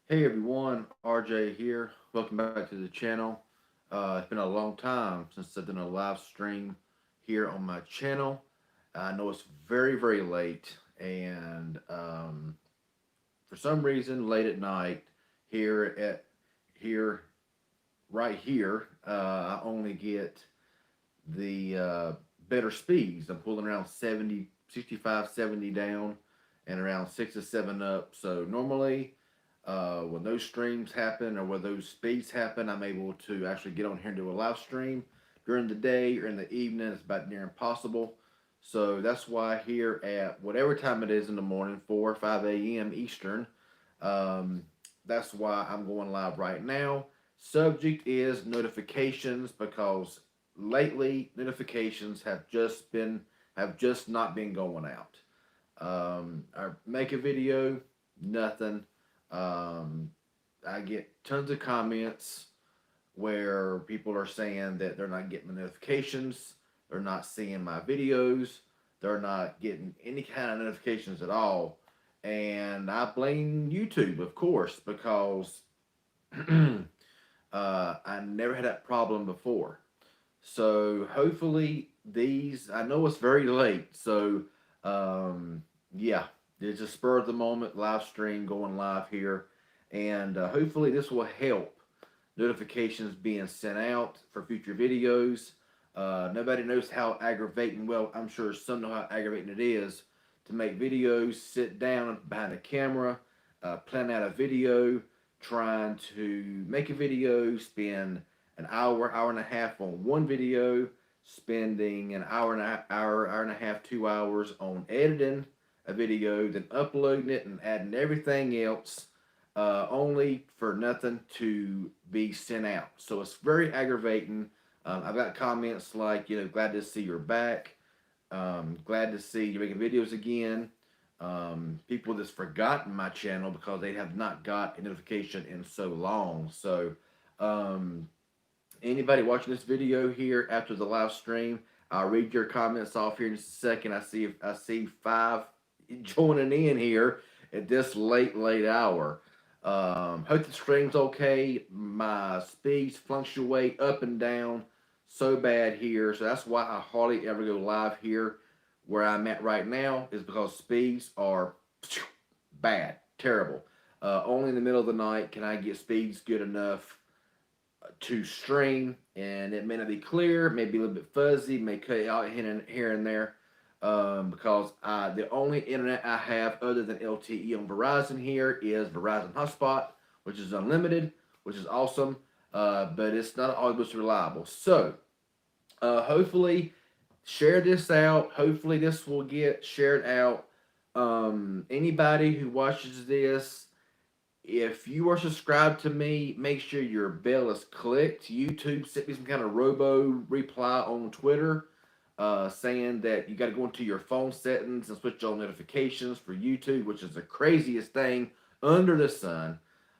Hey everyone, RJ here. Welcome back to the channel. It's been a long time since I've done a live stream here on my channel. I know it's very late, and for some reason, late at night here at here right here, I only get the better speeds. I'm pulling around 70, 65, 70 down and around 6 to 7 up. So normally, when those streams happen or when those speeds happen, I'm able to actually get on here and do a live stream during the day or in the evening. It's about near impossible. So that's why here at whatever time it is in the morning, 4 or 5 a.m. Eastern, um, that's why I'm going live right now. Subject is notifications because lately notifications have just not been going out. I make a video, nothing. Um, I get tons of comments where people are saying that they're not getting the notifications, they're not seeing my videos, they're not getting any kind of notifications at all. And I blame YouTube, of course, because I never had that problem before. So hopefully I know it's very late. So yeah, it's a spur of the moment live stream going live here. And hopefully this will help notifications being sent out for future videos. Nobody knows how aggravating, well, I'm sure some know how aggravating it is to make videos, sit down behind a camera, plan out a video, trying to make a video, spend an hour and a half on one video, spending an hour and a half, 2 hours on editing a video, then uploading it and adding everything else, only for nothing to be sent out. So it's very aggravating. I've got comments like, glad to see you're back. Glad to see you making videos again. People that's forgotten my channel because they have not got a notification in so long. So, um, anybody watching this video here after the live stream, I'll read your comments off here in just a second. I see five joining in here at this late hour. Hope the stream's okay. My speeds fluctuate up and down so bad here, so that's why I hardly ever go live here. Where I'm at right now is because speeds are bad, terrible. Only in the middle of the night can I get speeds good enough to stream, and it may not be clear, may be a little bit fuzzy, may cut out here and there. Because the only internet I have other than LTE on Verizon here is Verizon Hotspot, which is unlimited, which is awesome, but it's not always reliable. So, hopefully, share this out. Hopefully, this will get shared out. Anybody who watches this, if you are subscribed to me, make sure your bell is clicked. YouTube sent me some kind of robo reply on Twitter, saying that you got to go into your phone settings and switch on notifications for YouTube, which is the craziest thing under the sun.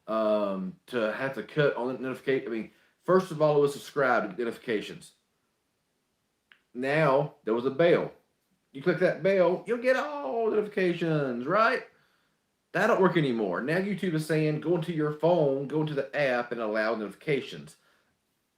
To have to cut on the notification. I mean, first of all, it was subscribe to get notifications. Now there was a bell. You click that bell, you'll get all notifications, right? That don't work anymore. Now YouTube is saying go into your phone, go into the app, and allow notifications.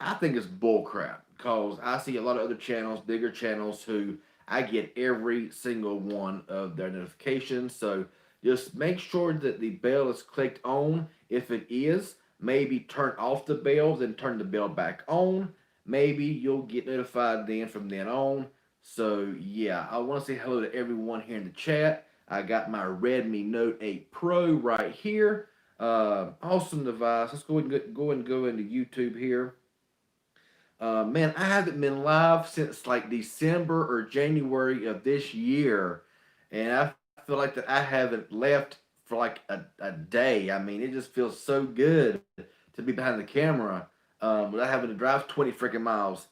I think it's bullcrap because I see a lot of other channels, bigger channels, who I get every single one of their notifications. So just make sure that the bell is clicked on. If it is, maybe turn off the bell, then turn the bell back on. Maybe you'll get notified then from then on. So yeah, I want to say hello to everyone here in the chat. I got my Redmi Note 8 Pro right here. Awesome device. Let's go into YouTube here. Man, I haven't been live since like December or January of this year, and I feel like that I haven't left for like a day. I mean, it just feels so good to be behind the camera without having to drive 20 freaking miles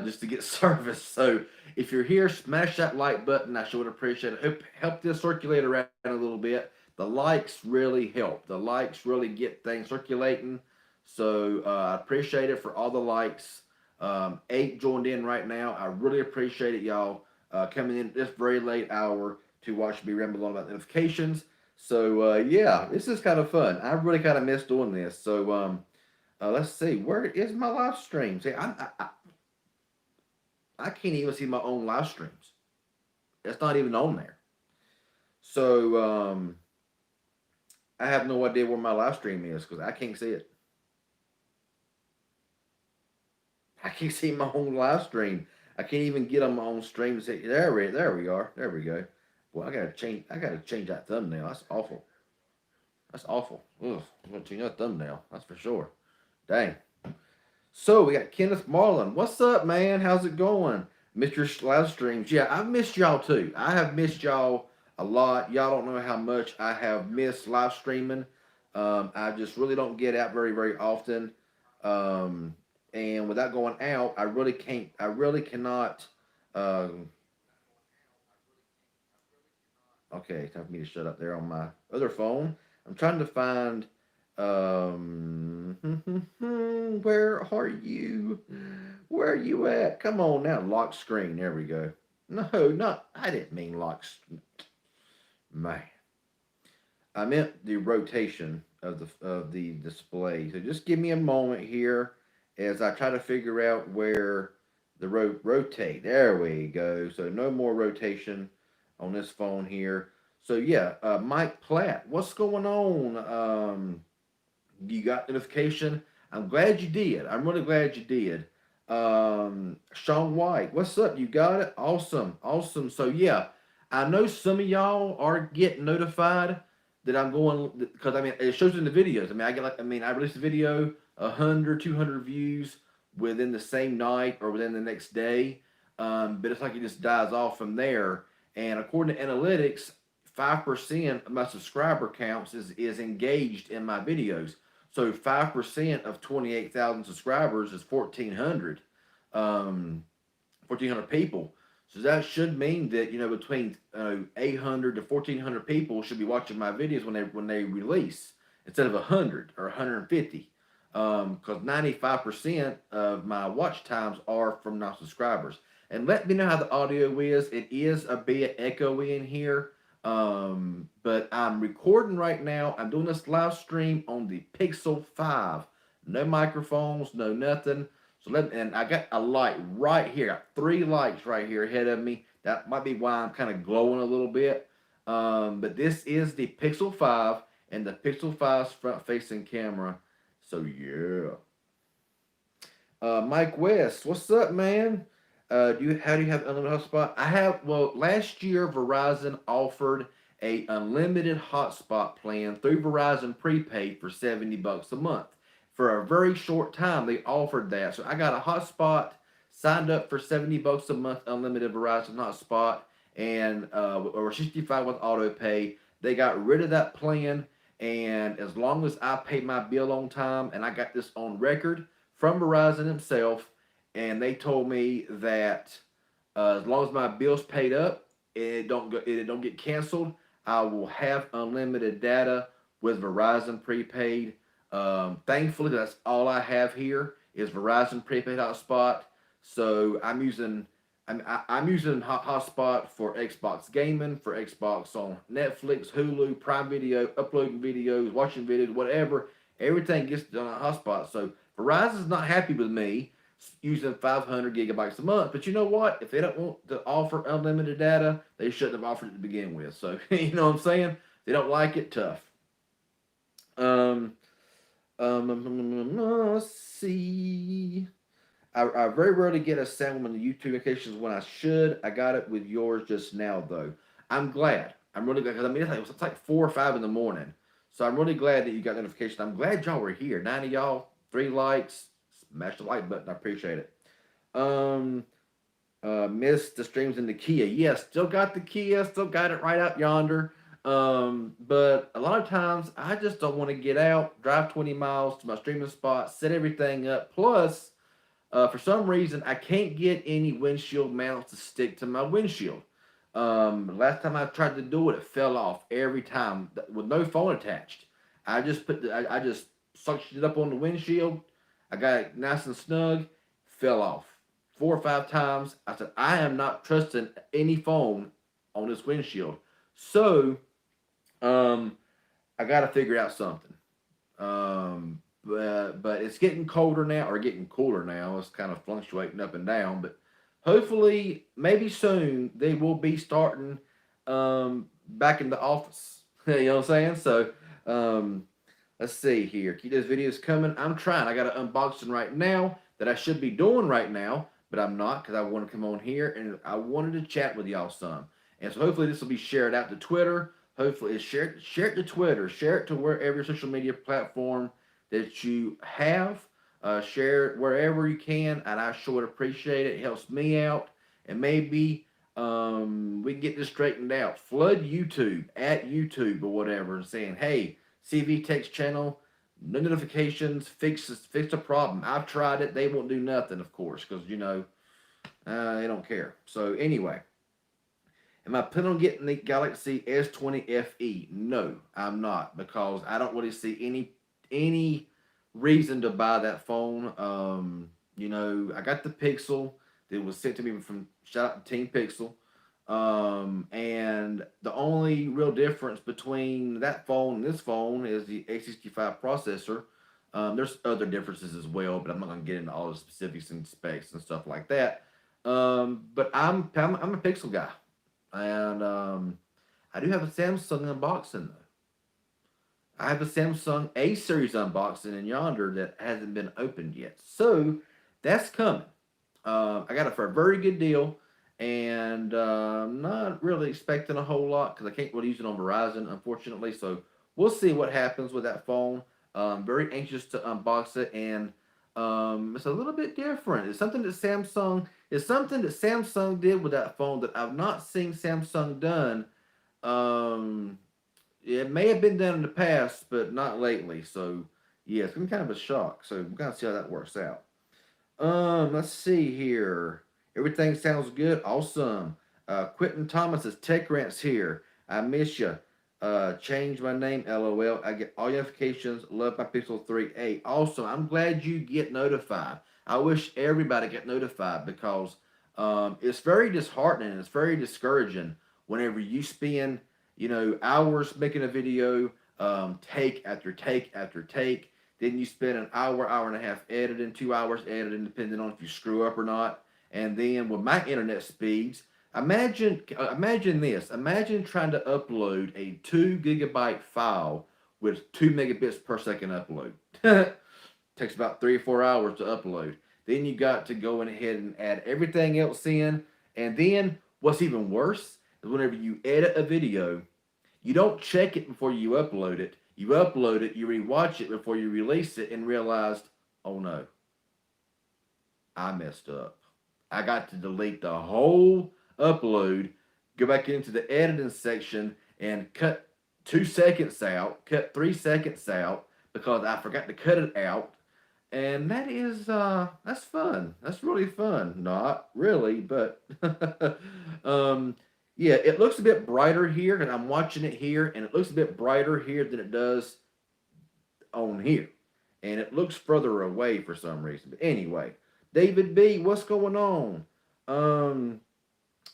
just to get service. So if you're here, smash that like button. I sure would appreciate it. Help this circulate around a little bit. The likes really help. The likes really get things circulating. So I appreciate it for all the likes. 8 joined in right now. I really appreciate it, y'all, coming in this very late hour to watch me ramble on about notifications. So yeah, this is kind of fun. I really kind of miss doing this. So let's see, where is my live stream? See, I can't even see my own live streams. It's not even on there. So I have no idea where my live stream is because I can't see it. I can't see my own live stream. I can't even get on my own stream to say there we are. There we go. Well, I gotta change that thumbnail. That's awful. That's awful. Ugh, I'm gonna change that thumbnail. That's for sure. Dang. So we got Kenneth Marlin. What's up, man? How's it going? Missed your live streams. Yeah, I've missed y'all too. I have missed y'all a lot. Y'all don't know how much I have missed live streaming. I just really don't get out very often. Um, and without going out, I really can't. I really cannot. Um, okay, time for me to shut up there on my other phone. I'm trying to find. Um, where are you? Where are you at? Come on now, lock screen. There we go. No, not. I didn't mean lock. Man, I meant the rotation of the display. So just give me a moment here as I try to figure out where the rotate. There we go. So no more rotation on this phone here. So yeah, Mike Platt, what's going on? You got notification. I'm glad you did. I'm really glad you did. Sean White, what's up? You got it? Awesome. Awesome. So yeah, I know some of y'all are getting notified that I'm going because I mean it shows in the videos. I mean I get like I mean I released a video 100, 200 views within the same night or within the next day. But it's like it just dies off from there. And according to analytics, 5% of my subscriber counts is engaged in my videos. So 5% of 28,000 subscribers is 1,400, 1,400 people. So that should mean that between 800 to 1,400 people should be watching my videos when they release instead of 100 or 150. Because 95% of my watch times are from non-subscribers. And let me know how the audio is. It is a bit echoey in here. But I'm recording right now. I'm doing this live stream on the Pixel 5. No microphones, no nothing. And I got a light right here. I got three lights right here ahead of me. That might be why I'm kind of glowing a little bit. But this is the Pixel 5 and the Pixel 5's front-facing camera. So yeah. Mike West, what's up, man? How do you have unlimited hotspot? I have. Well, last year Verizon offered a unlimited hotspot plan through Verizon prepaid for $70 a month. For a very short time, they offered that. So I got a hotspot, signed up for $70 a month, unlimited Verizon hotspot, and or 65 with auto pay. They got rid of that plan, and as long as I paid my bill on time, and I got this on record from Verizon himself, and they told me that as long as my bill's paid up, it don't get canceled. I will have unlimited data with Verizon prepaid. Thankfully, that's all I have here is Verizon prepaid hotspot. So I'm using hotspot for Xbox gaming, for Xbox on Netflix, Hulu, Prime Video, uploading videos, watching videos, whatever. Everything gets done on hotspot. So Verizon's not happy with me using 500 gigabytes a month. But you know what? If they don't want to offer unlimited data, they shouldn't have offered it to begin with. So you know what I'm saying? They don't like it. Tough. Um. Let's see. I very rarely get a sound on the YouTube notifications when I should. I got it with yours just now, though. I'm glad. I'm really glad because I mean it's like 4 or 5 in the morning, so I'm really glad that you got notification. I'm glad y'all were here. 9 of y'all, 3 likes. Smash the like button. I appreciate it. Um, missed the streams in the Kia. Yes, still got the Kia. Still got it right out yonder. But a lot of times I just don't want to get out, drive 20 miles to my streaming spot, set everything up. Plus, for some reason, I can't get any windshield mounts to stick to my windshield. Last time I tried to do it, it fell off every time with no phone attached. I just suctioned it up on the windshield. I got it nice and snug. Fell off 4 or 5 times. I said I am not trusting any phone on this windshield. So I got to figure out something. But it's getting colder now, or getting cooler now. It's kind of fluctuating up and down. But hopefully, maybe soon they will be starting back in the office. You know what I'm saying? So um, let's see here. Keep those videos coming. I'm trying. I got an unboxing right now that I should be doing right now, but I'm not because I want to come on here and I wanted to chat with y'all some. And so hopefully this will be shared out to Twitter. Hopefully, share it to Twitter, share it to wherever social media platform that you have. Share it wherever you can, and I sure would appreciate it. It helps me out, and maybe we can get this straightened out. Flood YouTube at YouTube or whatever, and saying, "Hey, CV Tech's channel, no notifications, fix the problem." I've tried it; they won't do nothing, of course, because they don't care. So anyway, am I planning on getting the Galaxy S20 FE? No, I'm not because I don't really see any reason to buy that phone. I got the Pixel that was sent to me from shout out to Team Pixel. And the only real difference between that phone and this phone is the A65 processor. There's other differences as well, but I'm not going to get into all the specifics and specs and stuff like that. But I'm a Pixel guy. And I do have a Samsung unboxing though. I have a Samsung A series unboxing in yonder that hasn't been opened yet. So that's coming. I got it for a very good deal, and I'm not really expecting a whole lot because I can't really use it on Verizon, unfortunately. So we'll see what happens with that phone. Very anxious to unbox it, and it's a little bit different. It's something that Samsung did with that phone that I've not seen Samsung done. Um, it may have been done in the past, but not lately. So yeah, it's gonna be kind of a shock. So we're gonna see how that works out. Let's see here. Everything sounds good. Awesome. Quentin Thomas is Tech Rants here. I miss you. Change my name. LOL. I get all your notifications. Love my Pixel 3a. Awesome. I'm glad you get notified. I wish everybody get notified because it's very disheartening. It's very discouraging whenever you spend hours making a video, take after take after take. Then you spend an hour, hour and a half editing, 2 hours editing, depending on if you screw up or not. And then with my internet speeds, imagine this. Imagine trying to upload a 2 GB file with 2 megabits per second upload. Takes about 3 or 4 hours to upload. Then you got to go in ahead and add everything else in. And then what's even worse is whenever you edit a video, you don't check it before you upload it. You upload it, you rewatch it before you release it, and realized, oh no, I messed up. I got to delete the whole upload, go back into the editing section, and cut 2 seconds out, cut 3 seconds out because I forgot to cut it out. And that's fun. That's really fun. Not really, but um, yeah, it looks a bit brighter here, and I'm watching it here, and it looks a bit brighter here than it does on here. And it looks further away for some reason. But anyway, David B, what's going on? Um,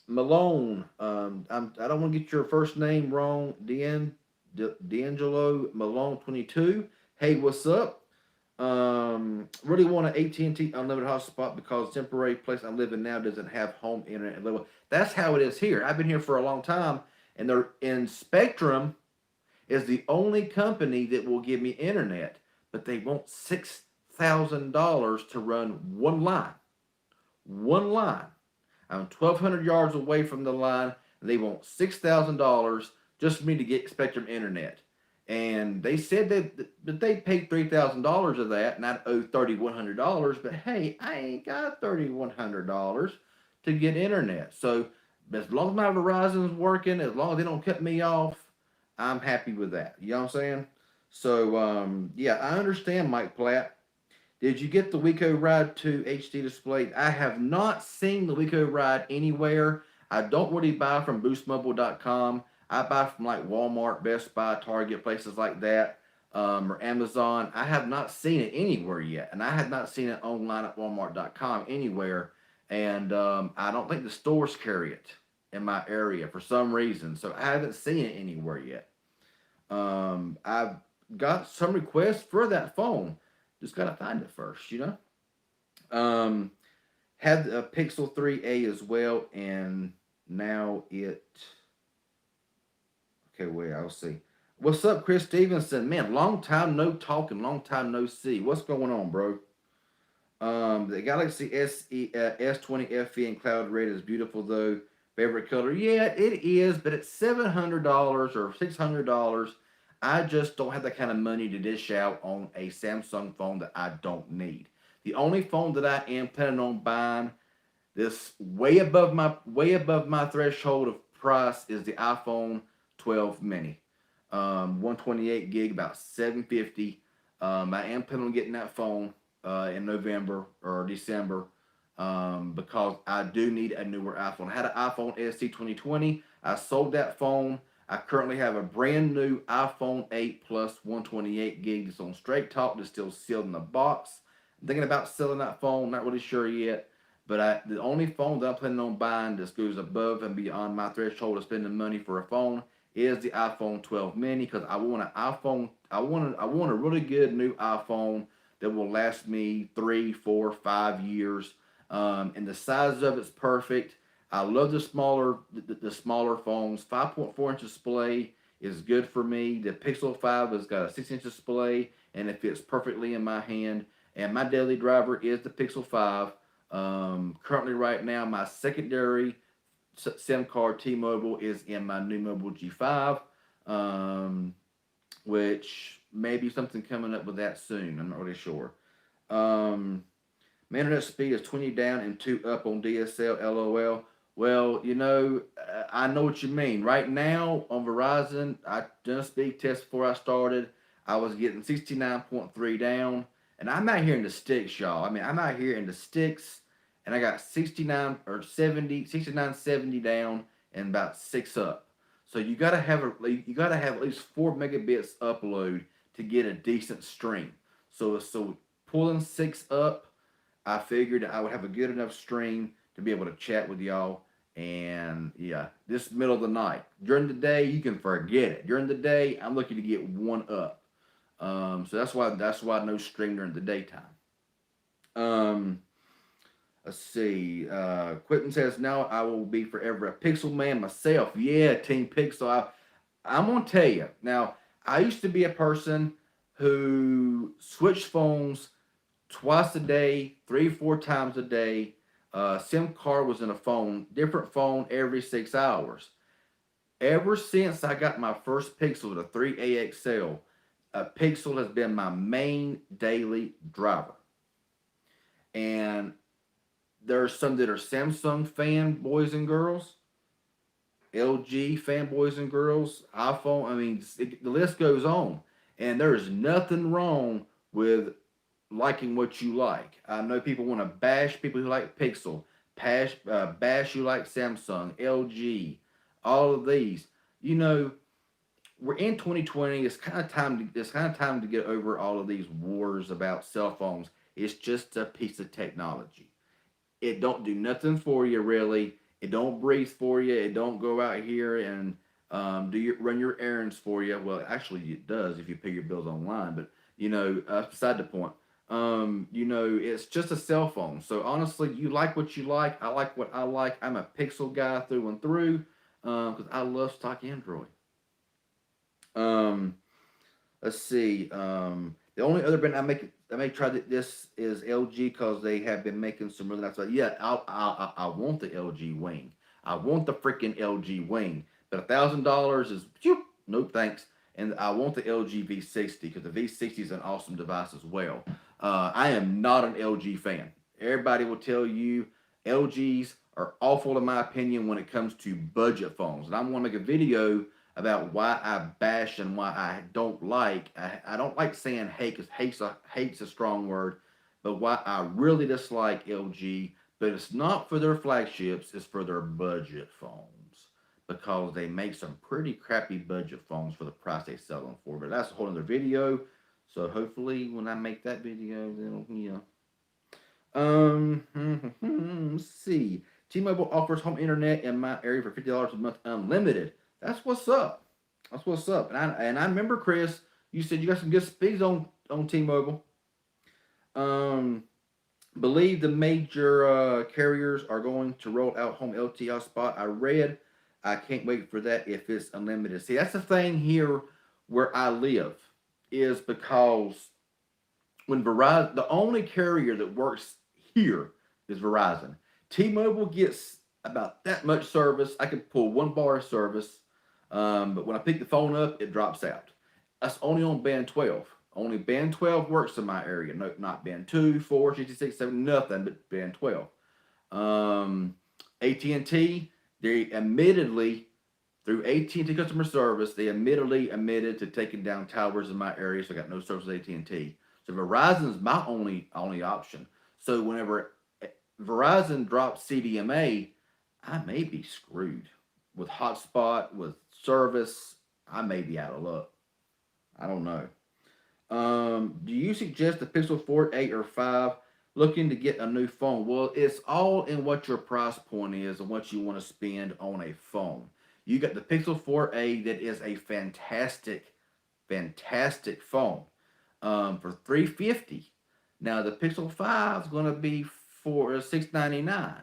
Malone, I don't want to get your first name wrong. D'Angelo Malone 22. Hey, what's up? Really want an AT&T unlimited hotspot because temporary place I'm living now doesn't have home internet. That's how it is here. I've been here for a long time, and they're in Spectrum is the only company that will give me internet, but they want $6,000 to run one line. One line. I'm 1,200 yards away from the line, and they want $6,000 just for me to get Spectrum internet. And they said that they paid $3,000 of that, and I owe $3,100. But hey, I ain't got $3,100 to get internet. So as long as my Verizon's working, as long as they don't cut me off, I'm happy with that. You know what I'm saying? So yeah, I understand, Mike Platt. Did you get the Wico Ride 2 HD display? I have not seen the Wico Ride anywhere. I don't really buy from BoostMobile.com. I buy from like Walmart, Best Buy, Target, places like that, or Amazon. I have not seen it anywhere yet, and I have not seen it online at Walmart.com anywhere. And I don't think the stores carry it in my area for some reason, so I haven't seen it anywhere yet. I've got some requests for that phone. Just gotta find it first, you know. Um, had a Pixel 3a as well, and now it. Okay, wait, I'll see. What's up, Chris Stevenson? Man, long time no talk and long time no see. What's going on, bro? The Galaxy S20 FE in cloud red is beautiful though. Favorite color? Yeah, it is, but it's $700 or $600. I just don't have that kind of money to dish out on a Samsung phone that I don't need. The only phone that I am planning on buying this way above my threshold of price is the iPhone 12 mini. 128 gig, about 750. I am planning on getting that phone in November or December because I do need a newer iPhone. I had an iPhone SE 2020. I sold that phone. I currently have a brand new iPhone 8 plus 128 gig that's on Straight Talk that's still sealed in the box. I'm thinking about selling that phone, not really sure yet. But the only phone that I'm planning on buying that goes above and beyond my threshold of spending money for a phone is the iPhone 12 mini because I want an iPhone. I want a really good new iPhone that will last me 3, 4, 5 years. And the size of it's perfect. I love the smaller phones. 5.4 inch display is good for me. The Pixel 5 has got a 6 inch display and it fits perfectly in my hand. And my daily driver is the Pixel 5. Currently, right now, my secondary SIM card T-Mobile is in my new Mobile G5, um, which may be something coming up with that soon. I'm not really sure. Um, My internet speed is 20 down and 2 up on DSL, LOL. Well, I know what you mean. Right now on Verizon, I done a speed test before I started. I was getting 69.3 down. And I'm out here in the sticks, y'all. I mean, I'm out here in the sticks, and I got 69 or 70, 69, 70 down and about 6 up. So you gotta have at least 4 megabits upload to get a decent stream. So pulling 6 up, I figured I would have a good enough stream to be able to chat with y'all. And yeah, this middle of the night. During the day, you can forget it. During the day, I'm looking to get 1 up. So that's why no stream during the daytime. Um, let's see. Quentin says now I will be forever a Pixel man myself. Yeah, Team Pixel. I'm gonna tell you now. I used to be a person who switched phones twice a day, 3, 4 times a day. SIM card was in a phone, different phone every 6 hours. Ever since I got my first Pixel, the 3AXL, a Pixel has been my main daily driver. And there's some that are Samsung fanboys and girls, LG fanboys and girls, iPhone. I mean, the list goes on. And there's nothing wrong with liking what you like. I know people want to bash people who like Pixel, bash you like Samsung, LG, all of these. You know, we're in 2020. It's kind of time to get over all of these wars about cell phones. It's just a piece of technology. It don't do nothing for you really. It don't breathe for you. It don't go out here and run your errands for you. Well, actually, it does if you pay your bills online. But beside the point. It's just a cell phone. So honestly, you like what you like. I like what I like. I'm a Pixel guy through and through because I love stock Android. Um, let's see. The only other brand I may try this is LG because they have been making some really nice. Yeah, I want the LG wing. I want the freaking LG wing. But $1,000 is nope thanks. And I want the LG V60 because the V60 is an awesome device as well. I am not an LG fan. Everybody will tell you LGs are awful in my opinion when it comes to budget phones. And I want to make a video about why I bash and why I don't like. I don't like saying hate because hate's a strong word, but why I really dislike LG. But it's not for their flagships; it's for their budget phones because they make some pretty crappy budget phones for the price they sell them for. But that's a whole other video. So hopefully, when I make that video, then let's see. T-Mobile offers home internet in my area for $50 a month, unlimited. That's what's up. That's what's up. And I remember, Chris, you said you got some good speeds on T-Mobile. Um, believe the major carriers are going to roll out home LTE hotspot. I read. I can't wait for that if it's unlimited. See, that's the thing here where I live is because when Verizon, the only carrier that works here is Verizon. T-Mobile gets about that much service. I can pull one bar of service, but when I pick the phone up, it drops out. That's only on band 12. Only band 12 works in my area. No, not band 2, 4, 66, 7, nothing but band 12. Um, AT&T, they admittedly, through AT&T customer service, they admittedly admitted to taking down towers in my area, so I got no service with AT&T. So Verizon is my only option. So whenever Verizon drops CDMA, I may be screwed with hotspot, with service. I may be out of luck. I don't know. Do you suggest the Pixel 4, 8, or 5 looking to get a new phone? Well, it's all in what your price point is and what you want to spend on a phone. You got the Pixel 4a that is a fantastic phone for 350. Now the Pixel 5 is going to be for 699.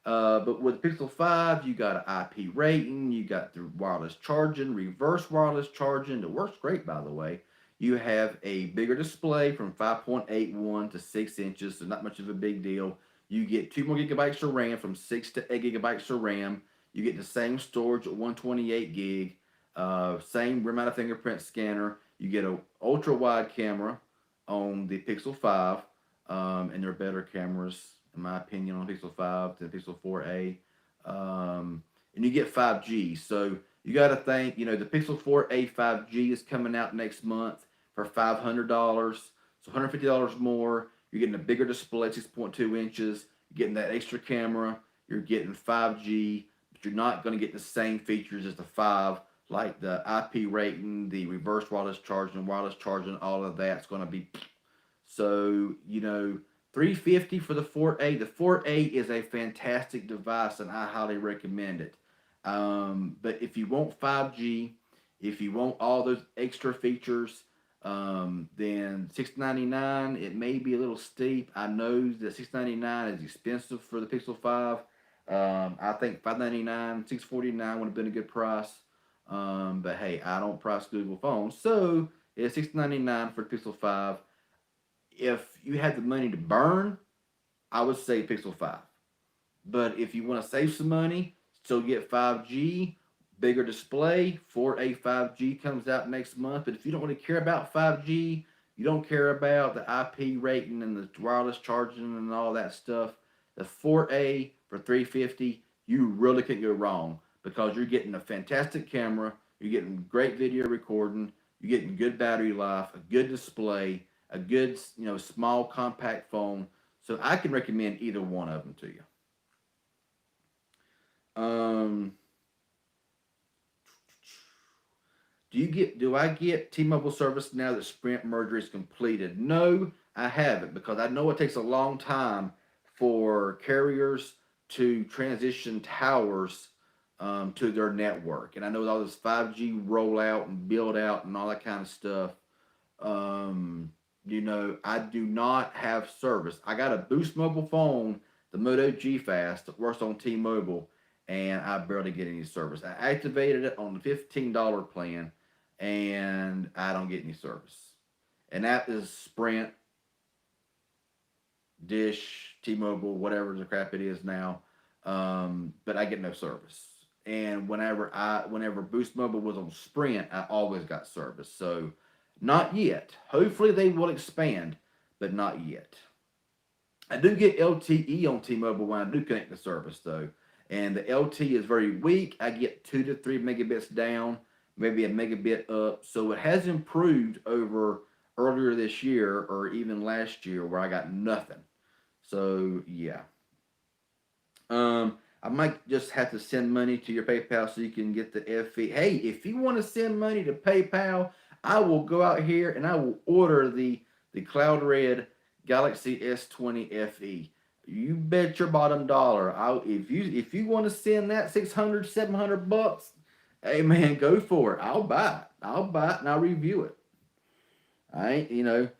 But with Pixel 5, you got an IP rating, you got the wireless charging, reverse wireless charging. It works great, by the way. You have a bigger display from 5.81 to 6 inches, so not much of a big deal. You get 2 more gigabytes of RAM from 6 to 8 gigabytes of RAM. You get the same storage at 128 gig, same amount of fingerprint scanner. You get a ultra wide camera on the Pixel 5, and they're better cameras, in my opinion, on Pixel 5 than Pixel 4a. And you get 5G. So you got to think, the Pixel 4a 5G is coming out next month for $500, so $150 more. You're getting a bigger display, 6.2 inches. You're getting that extra camera. You're getting 5G, but you're not going to get the same features as the 5, like the IP rating, the reverse wireless charging, all of that's going to be. So, 350 for the 4A. The 4A is a fantastic device, and I highly recommend it. But if you want 5G, if you want all those extra features, then 699 it may be a little steep. I know that 699 is expensive for the Pixel 5. I think 599, 649 would have been a good price. But hey, I don't price Google phones, so it's 699 for Pixel 5. If you had the money to burn, I would say Pixel 5. But if you want to save some money, still get 5G, bigger display, 4A 5G comes out next month. But if you don't really care about 5G, you don't care about the IP rating and the wireless charging and all that stuff, the 4A for 350, you really can't go wrong because you're getting a fantastic camera, you're getting great video recording, you're getting good battery life, a good display, a good, small compact phone. So I can recommend either one of them to you. Um, do I get T-Mobile service now that Sprint merger is completed? No, I haven't because I know it takes a long time for carriers to transition towers to their network, and I know all this 5G rollout and build out and all that kind of stuff. I do not have service. I got a Boost mobile phone, the Moto G Fast, that works on T-Mobile, and I barely get any service. I activated it on the $15 plan, and I don't get any service. And that is Sprint, Dish, T-Mobile, whatever the crap it is now. But I get no service. And whenever Boost Mobile was on Sprint, I always got service. So not yet. Hopefully they will expand, but not yet. I do get LTE on T-Mobile when I do connect the service though, and the LTE is very weak. I get 2 to 3 megabits down, maybe a megabit up. So it has improved over earlier this year or even last year where I got nothing. So yeah. I might just have to send money to your PayPal so you can get the FE. Hey, if you want to send money to PayPal, I will go out here and I will order the Cloud Red Galaxy S20 FE. You bet your bottom dollar. If you want to send that 600, $700, Hey man, go for it. I'll buy it. I'll buy it and I'll review it. I ain't,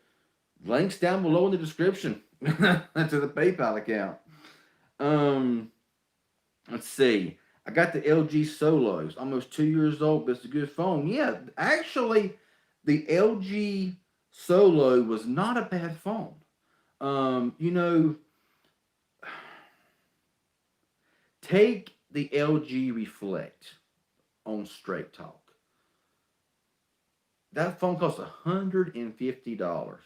links down below in the description to the PayPal account. Um, let's see. I got the LG Solos, almost 2 years old, but it's a good phone. Yeah, actually, the LG Solo was not a bad phone. Um, you know, take the LG Reflect on Straight Talk. That phone cost $150.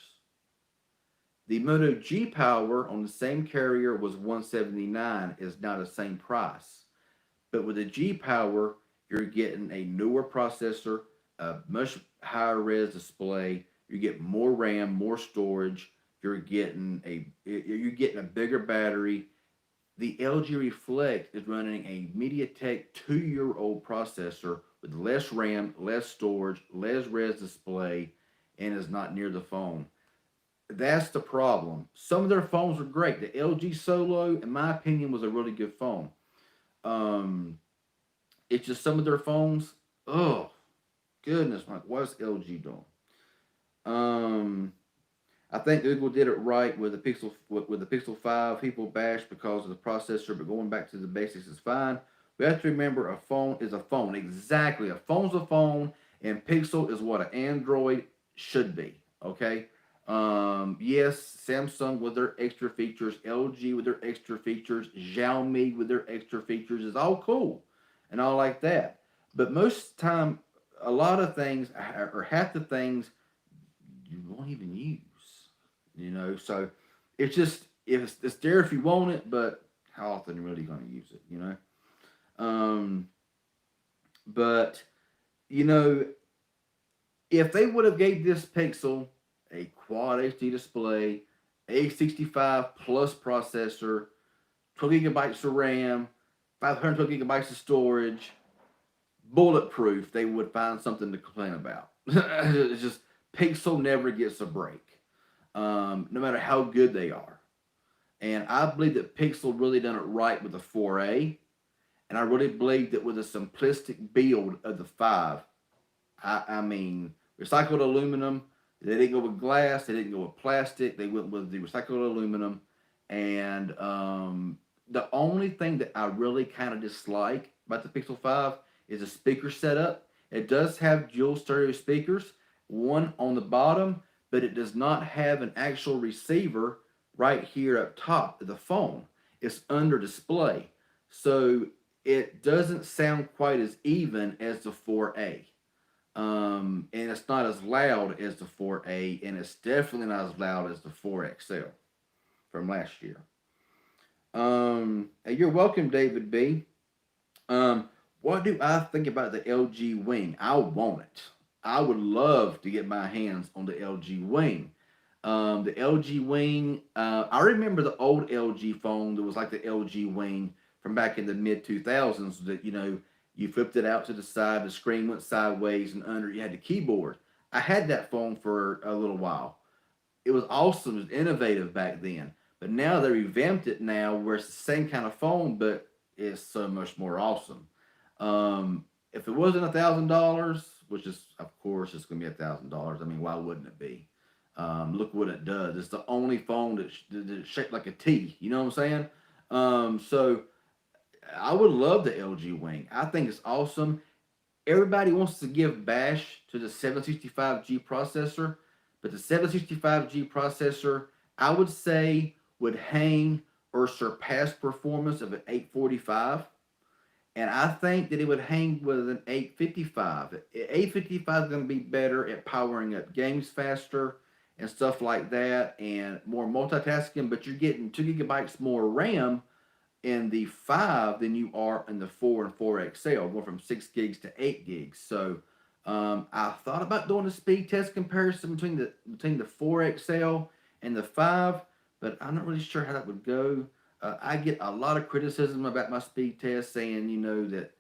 The Moto G Power on the same carrier was 179. Is now the same price. But with the G Power, you're getting a newer processor, a much higher res display. You get more RAM, more storage. You're getting a bigger battery. The LG Reflect is running a MediaTek 2-year-old processor with less RAM, less storage, less res display, and is not near the phone. That's the problem. Some of their phones are great. The LG Solo, in my opinion, was a really good phone. Um, it's just some of their phones. Oh goodness, Mike, what's LG doing? Um, I think Google did it right with the Pixel 5. People bash because of the processor, but going back to the basics is fine. We have to remember a phone is a phone. Exactly, a phone's a phone, and Pixel is what an Android should be. Okay. Yes, Samsung with their extra features, LG with their extra features, Xiaomi with their extra features is all cool and all like that. But most time, a lot of things or half the things you won't even use. So it's just if it's there if you want it, but how often are you really going to use it? Um, but you know, if they would have gave this Pixel a quad HD display, A65 plus processor, 12 gigabytes of RAM, 512 gigabytes of storage, bulletproof, they would find something to complain about. It's just Pixel never gets a break, no matter how good they are. And I believe that Pixel really done it right with the 4A. And I really believe that with a simplistic build of the 5, I mean, recycled aluminum, they didn't go with glass, they didn't go with plastic, they went with the recycled aluminum. And the only thing that I really kind of dislike about the Pixel 5 is the speaker setup. It does have dual stereo speakers, one on the bottom, but it does not have an actual receiver right here up top of the phone. It's under display. So it doesn't sound quite as even as the 4A. And it's not as loud as the 4A, and it's definitely not as loud as the 4XL from last year. You're welcome, David B. What do I think about the LG Wing? I want it. I would love to get my hands on the LG Wing. The LG Wing, I remember the old LG phone that was like the LG Wing from back in the mid 2000s that, you flipped it out to the side, the screen went sideways, and under you had the keyboard. I had that phone for a little while. It was awesome. It was innovative back then. But now they revamped it now where it's the same kind of phone, but it's so much more awesome. If it wasn't $1,000, which is of course it's gonna be $1,000. I mean, why wouldn't it be? Look what it does. It's the only phone that's shaped like a T. You know what I'm saying? So I would love the LG Wing. I think it's awesome. Everybody wants to give bash to the 765G processor, but the 765G processor, I would say, would hang or surpass performance of an 845. And I think that it would hang with an 855. 855 is going to be better at powering up games faster and stuff like that and more multitasking, but you're getting 2 gigabytes more RAM in the 5 than you are in the 4 and 4XL, going from 6 gigs to 8 gigs. So I thought about doing a speed test comparison between the 4XL and the 5, but I'm not really sure how that would go. I get a lot of criticism about my speed test, saying that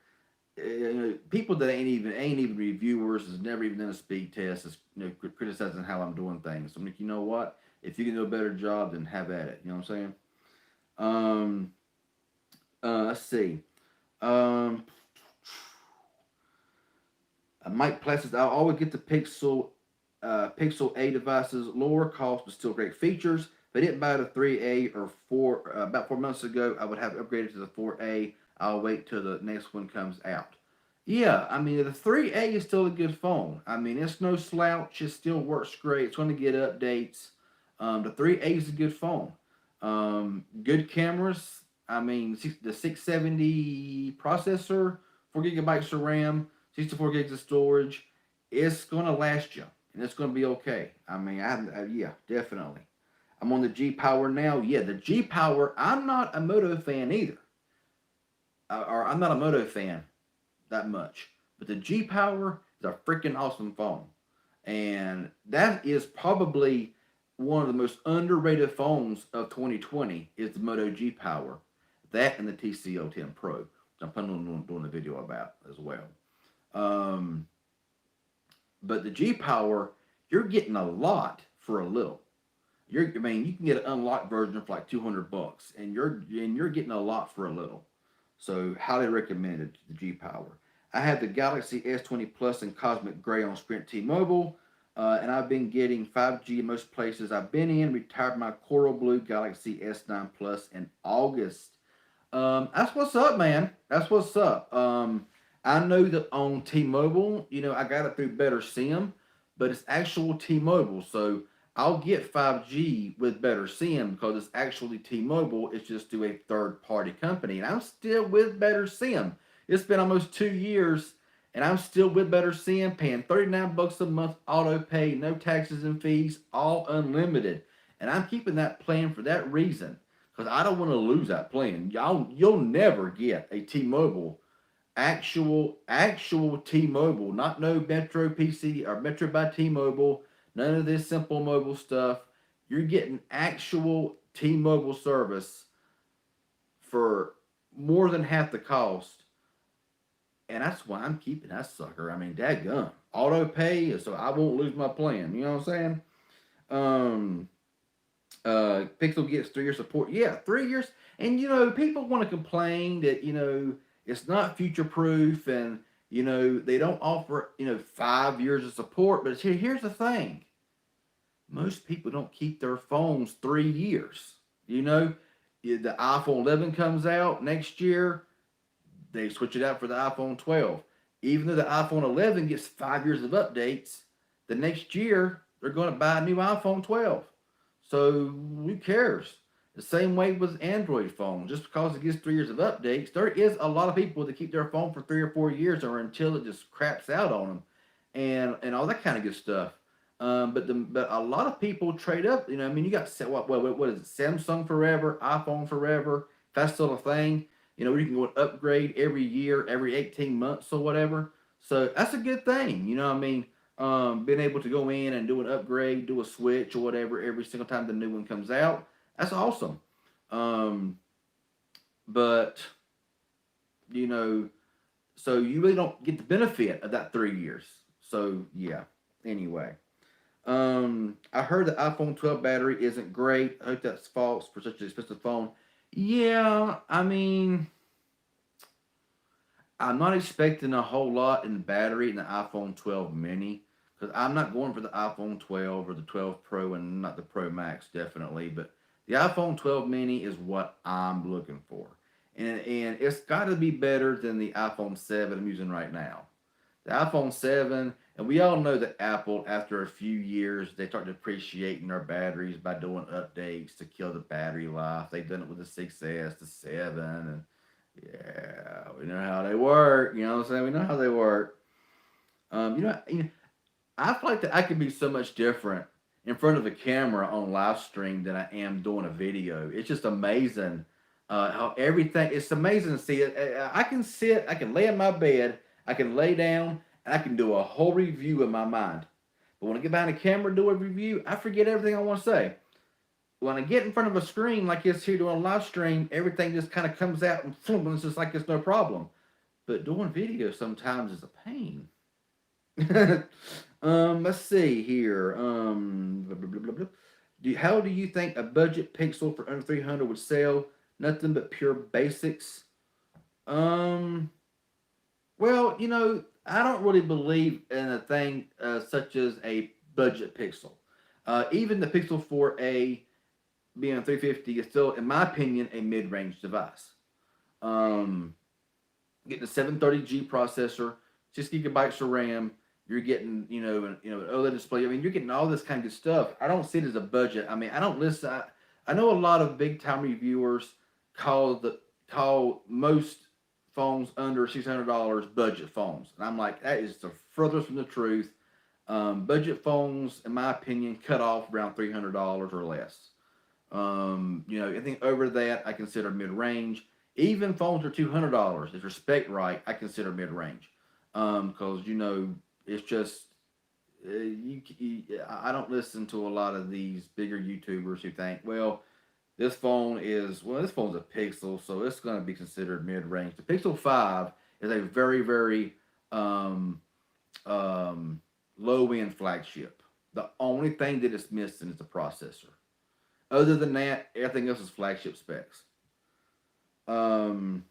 people that ain't even reviewers has never even done a speed test is criticizing how I'm doing things. So I'm like, you know what? If you can do a better job, then have at it. You know what I'm saying? Let's see. Um, Mike Plessis, I always get the Pixel A devices, lower cost but still great features. If I didn't buy the 3A or 4 about 4 months ago, I would have upgraded to the 4A. I'll wait till the next one comes out. Yeah, I mean the 3A is still a good phone. I mean it's no slouch. It still works great. It's going to get updates. The 3A is a good phone. Good cameras. I mean the 670 processor, 4 gigabytes of RAM, 64 gigs of storage. It's going to last you, and it's going to be okay. I mean, yeah, definitely. I'm on the G Power now. Yeah, the G Power. I'm not a Moto fan either, or I'm not a Moto fan that much. But the G Power is a freaking awesome phone. And that is probably one of the most underrated phones of 2020 is the Moto G Power. That and the TCO10 Pro, which I'm planning on doing a video about as well. Um, but the G Power, you're getting a lot for a little. I mean, you can get an unlocked version for like $200, and you're getting a lot for a little. So highly recommended the G Power. I have the Galaxy S20 Plus in Cosmic Gray on Sprint T-Mobile, and I've been getting 5G in most places I've been in. Retired my Coral Blue Galaxy S9 Plus in August. That's what's up, man. That's what's up. I know that on T-Mobile, I got it through Better Sim, but it's actual T-Mobile, so I'll get 5G with Better Sim because it's actually T-Mobile. It's just through a third-party company, and I'm still with Better Sim. It's been almost 2 years, and I'm still with Better Sim, paying $39 a month auto pay, no taxes and fees, all unlimited. And I'm keeping that plan for that reason, because I don't want to lose that plan. You'll never get a T-Mobile actual T-Mobile, not no Metro PC or Metro by T-Mobile, none of this simple mobile stuff. You're getting actual T-Mobile service for more than half the cost, and that's why I'm keeping that sucker. I mean, dadgum, auto pay, so I won't lose my plan. You know what I'm saying? Um, Pixel gets 3 year support. Yeah, 3 years. And people want to complain that it's not future proof, and they don't offer 5 years of support. But here's the thing: most people don't keep their phones 3 years. The iPhone 11 comes out next year, they switch it out for the iPhone 12. Even though the iPhone 11 gets 5 years of updates, the next year they're going to buy a new iPhone 12. So who cares? The same way with Android phone. Just because it gets 3 years of updates, there is a lot of people that keep their phone for 3 or 4 years or until it just craps out on them, and all that kind of good stuff. But a lot of people trade up. I mean, you got what is it? Samsung forever, iPhone forever. If that's still a thing, you can go and upgrade every year, every 18 months or whatever. So that's a good thing. I mean, being able to go in and do an upgrade, do a switch or whatever every single time the new one comes out. That's awesome. Um, but you know, so you really don't get the benefit of that 3 years. So yeah. Anyway, I heard the iPhone 12 battery isn't great. I hope that's false for such an expensive phone. Yeah, I mean, I'm not expecting a whole lot in the battery in the iPhone 12 mini because I'm not going for the iPhone 12 or the 12 Pro and not the Pro Max, definitely. But the iPhone 12 mini is what I'm looking for. And it's got to be better than the iPhone 7 I'm using right now. The iPhone 7, and we all know that Apple, after a few years, they start depreciating their batteries by doing updates to kill the battery life. They've done it with the 6S, the 7, and yeah, we know how they work. You know what I'm saying? We know how they work. I feel like that I could be so much different in front of a camera on live stream than I am doing a video. It's just amazing how everything. It's amazing to see it. I can sit, I can lay in my bed, I can lay down, and I can do a whole review in my mind. But when I get behind a camera and do a review, I forget everything I want to say. When I get in front of a screen like this here doing a live stream, everything just kind of comes out and it's just like it's no problem. But doing video sometimes is a pain. Let's see here. Blah, blah, blah, blah. How do you think a budget Pixel for under 300 would sell? Nothing but pure basics. Well, I don't really believe in a thing such as a budget Pixel. Even the Pixel 4a being a 350 is still, in my opinion, a mid-range device. Um, Getting a 730G processor, 6 gigabytes of RAM. You're getting, an OLED display. I mean, you're getting all this kind of good stuff. I don't see it as a budget. I mean, I don't listen. I know a lot of big time reviewers call most phones under $600 budget phones, and I'm like, that is the furthest from the truth. Budget phones, in my opinion, cut off around $300 or less. Anything over that, I consider mid range. Even phones are $200. If respect right, I consider mid range. Because it's just I don't listen to a lot of these bigger YouTubers who think, well, this phone's a Pixel, so it's going to be considered mid range. The Pixel 5 is a very, very um, low end flagship. The only thing that it's missing is the processor. Other than that, everything else is flagship specs. Um,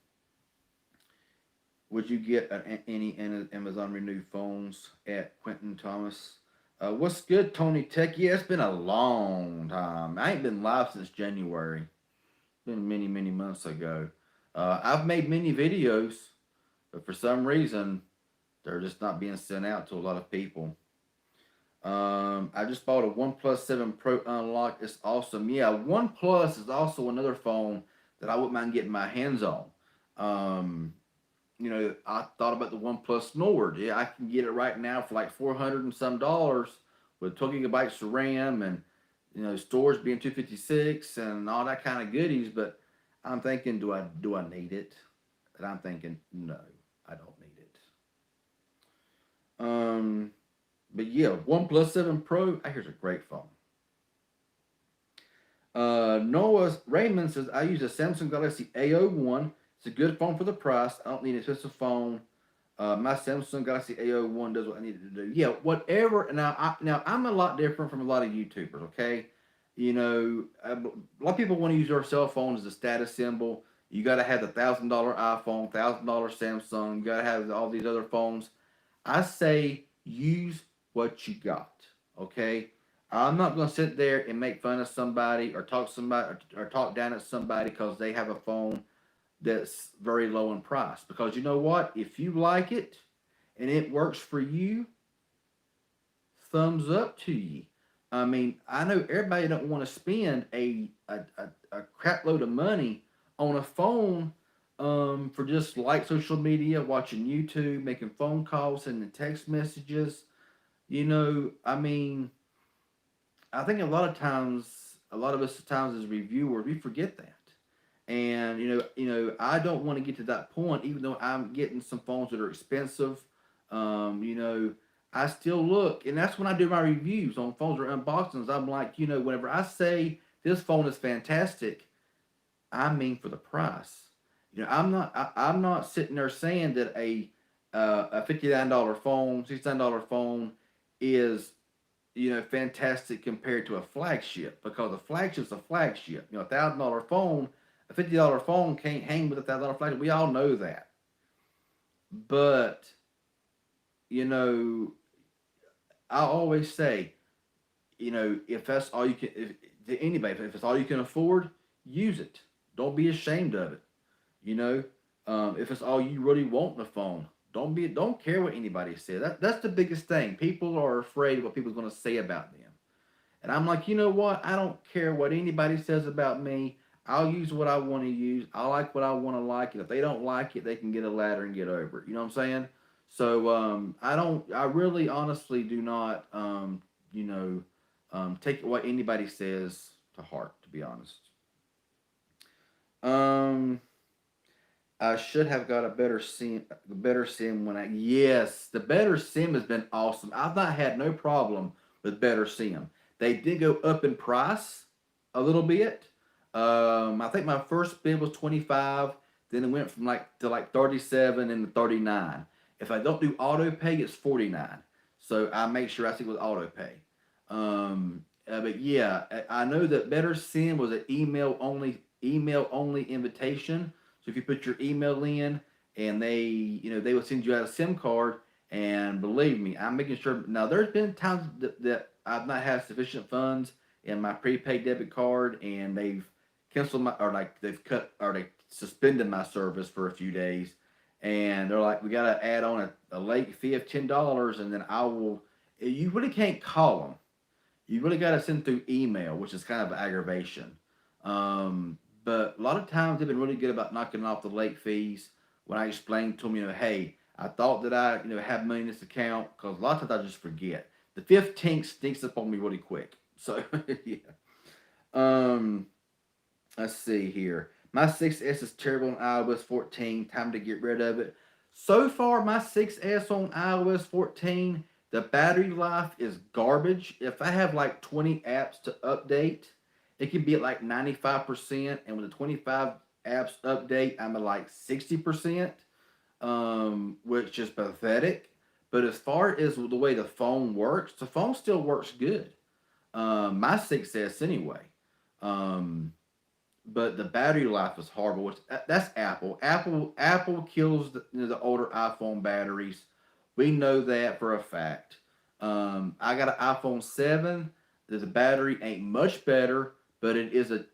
would you get any Amazon Renew phones at Quentin Thomas? What's good, Tony Tech? Yeah, it's been a long time. I ain't been live since January. It's been many, many months ago. I've made many videos, but for some reason, they're just not being sent out to a lot of people. I just bought a OnePlus 7 Pro Unlocked. It's awesome. Yeah, OnePlus is also another phone that I wouldn't mind getting my hands on. Um, I thought about the OnePlus Nord. Yeah, I can get it right now for like 400 and some dollars with 12 gigabytes of RAM and storage being 256 and all that kind of goodies. But I'm thinking, do I need it? And I'm thinking, no, I don't need it. Um, but yeah, OnePlus 7 Pro. Here's a great phone. Noah Raymond says, I use a Samsung Galaxy A01. It's a good phone for the price. I don't need an expensive phone. My Samsung Galaxy A01 does what I need it to do. Yeah, whatever. Now I'm a lot different from a lot of YouTubers. Okay, a lot of people want to use their cell phone as a status symbol. You got to have the $1,000 iPhone, $1,000 Samsung. You got to have all these other phones. I say use what you got. Okay, I'm not going to sit there and make fun of somebody or talk down at somebody because they have a phone that's very low in price. Because you know what? If you like it and it works for you, thumbs up to you. I mean, I know everybody don't want to spend a crap load of money on a phone for just like social media, watching YouTube, making phone calls, sending text messages. I mean, I think a lot of us times as reviewers, we forget that. And I don't want to get to that point, even though I'm getting some phones that are expensive. I still look, and that's when I do my reviews on phones or unboxings. I'm like, whenever I say this phone is fantastic, I mean for the price. I'm not sitting there saying that a $59 phone, $69 phone is fantastic compared to a flagship because a flagship's a flagship. $1,000 phone, a $50 phone can't hang with $1,000 flagship. We all know that. But you know, I always say, if that's all you can, if, to anybody, if it's all you can afford, use it. Don't be ashamed of it. You know, if it's all you really want in the phone, don't care what anybody says. That's the biggest thing. People are afraid of what people's going to say about them. And I'm like, you know what? I don't care what anybody says about me. I'll use what I want to use. I like what I want to like. And if they don't like it, they can get a ladder and get over it. You know what I'm saying? So I don't. I really, honestly, do not. Take what anybody says to heart. To be honest. Um, I should have got a better sim when I. Yes, the better sim has been awesome. I've not had no problem with better sim. They did go up in price a little bit. I think my first bid was 25. Then it went from like 37 and 39. If I don't do auto pay, it's 49. So I make sure I stick with auto pay. But yeah, I know that Better Sim was an email only invitation. So if you put your email in and they would send you out a SIM card And believe me, I'm making sure. Now, there's been times that I've not had sufficient funds in my prepaid debit card, and they've canceled my, or like they've cut, or they suspended my service for a few days. And they're like, we got to add on a late fee of $10, and then I will. You really can't call them. You really got to send through email, which is kind of aggravation. But a lot of times they've been really good about knocking off the late fees when I explain to them, hey, I thought that I, had money in this account because a lot of times I just forget. The 15th sneaks up on me really quick. So, yeah. Um, let's see here. My 6S is terrible on iOS 14. Time to get rid of it. So far, my 6S on iOS 14, the battery life is garbage. If I have like 20 apps to update, it can be at like 95%. And with the 25 apps update, I'm at like 60%, which is pathetic. But as far as the way the phone works, the phone still works good. My 6S anyway. Um, but the battery life is horrible. Which that's Apple. Apple kills the older iPhone batteries. We know that for a fact. I got an iPhone 7. The battery ain't much better, but it is a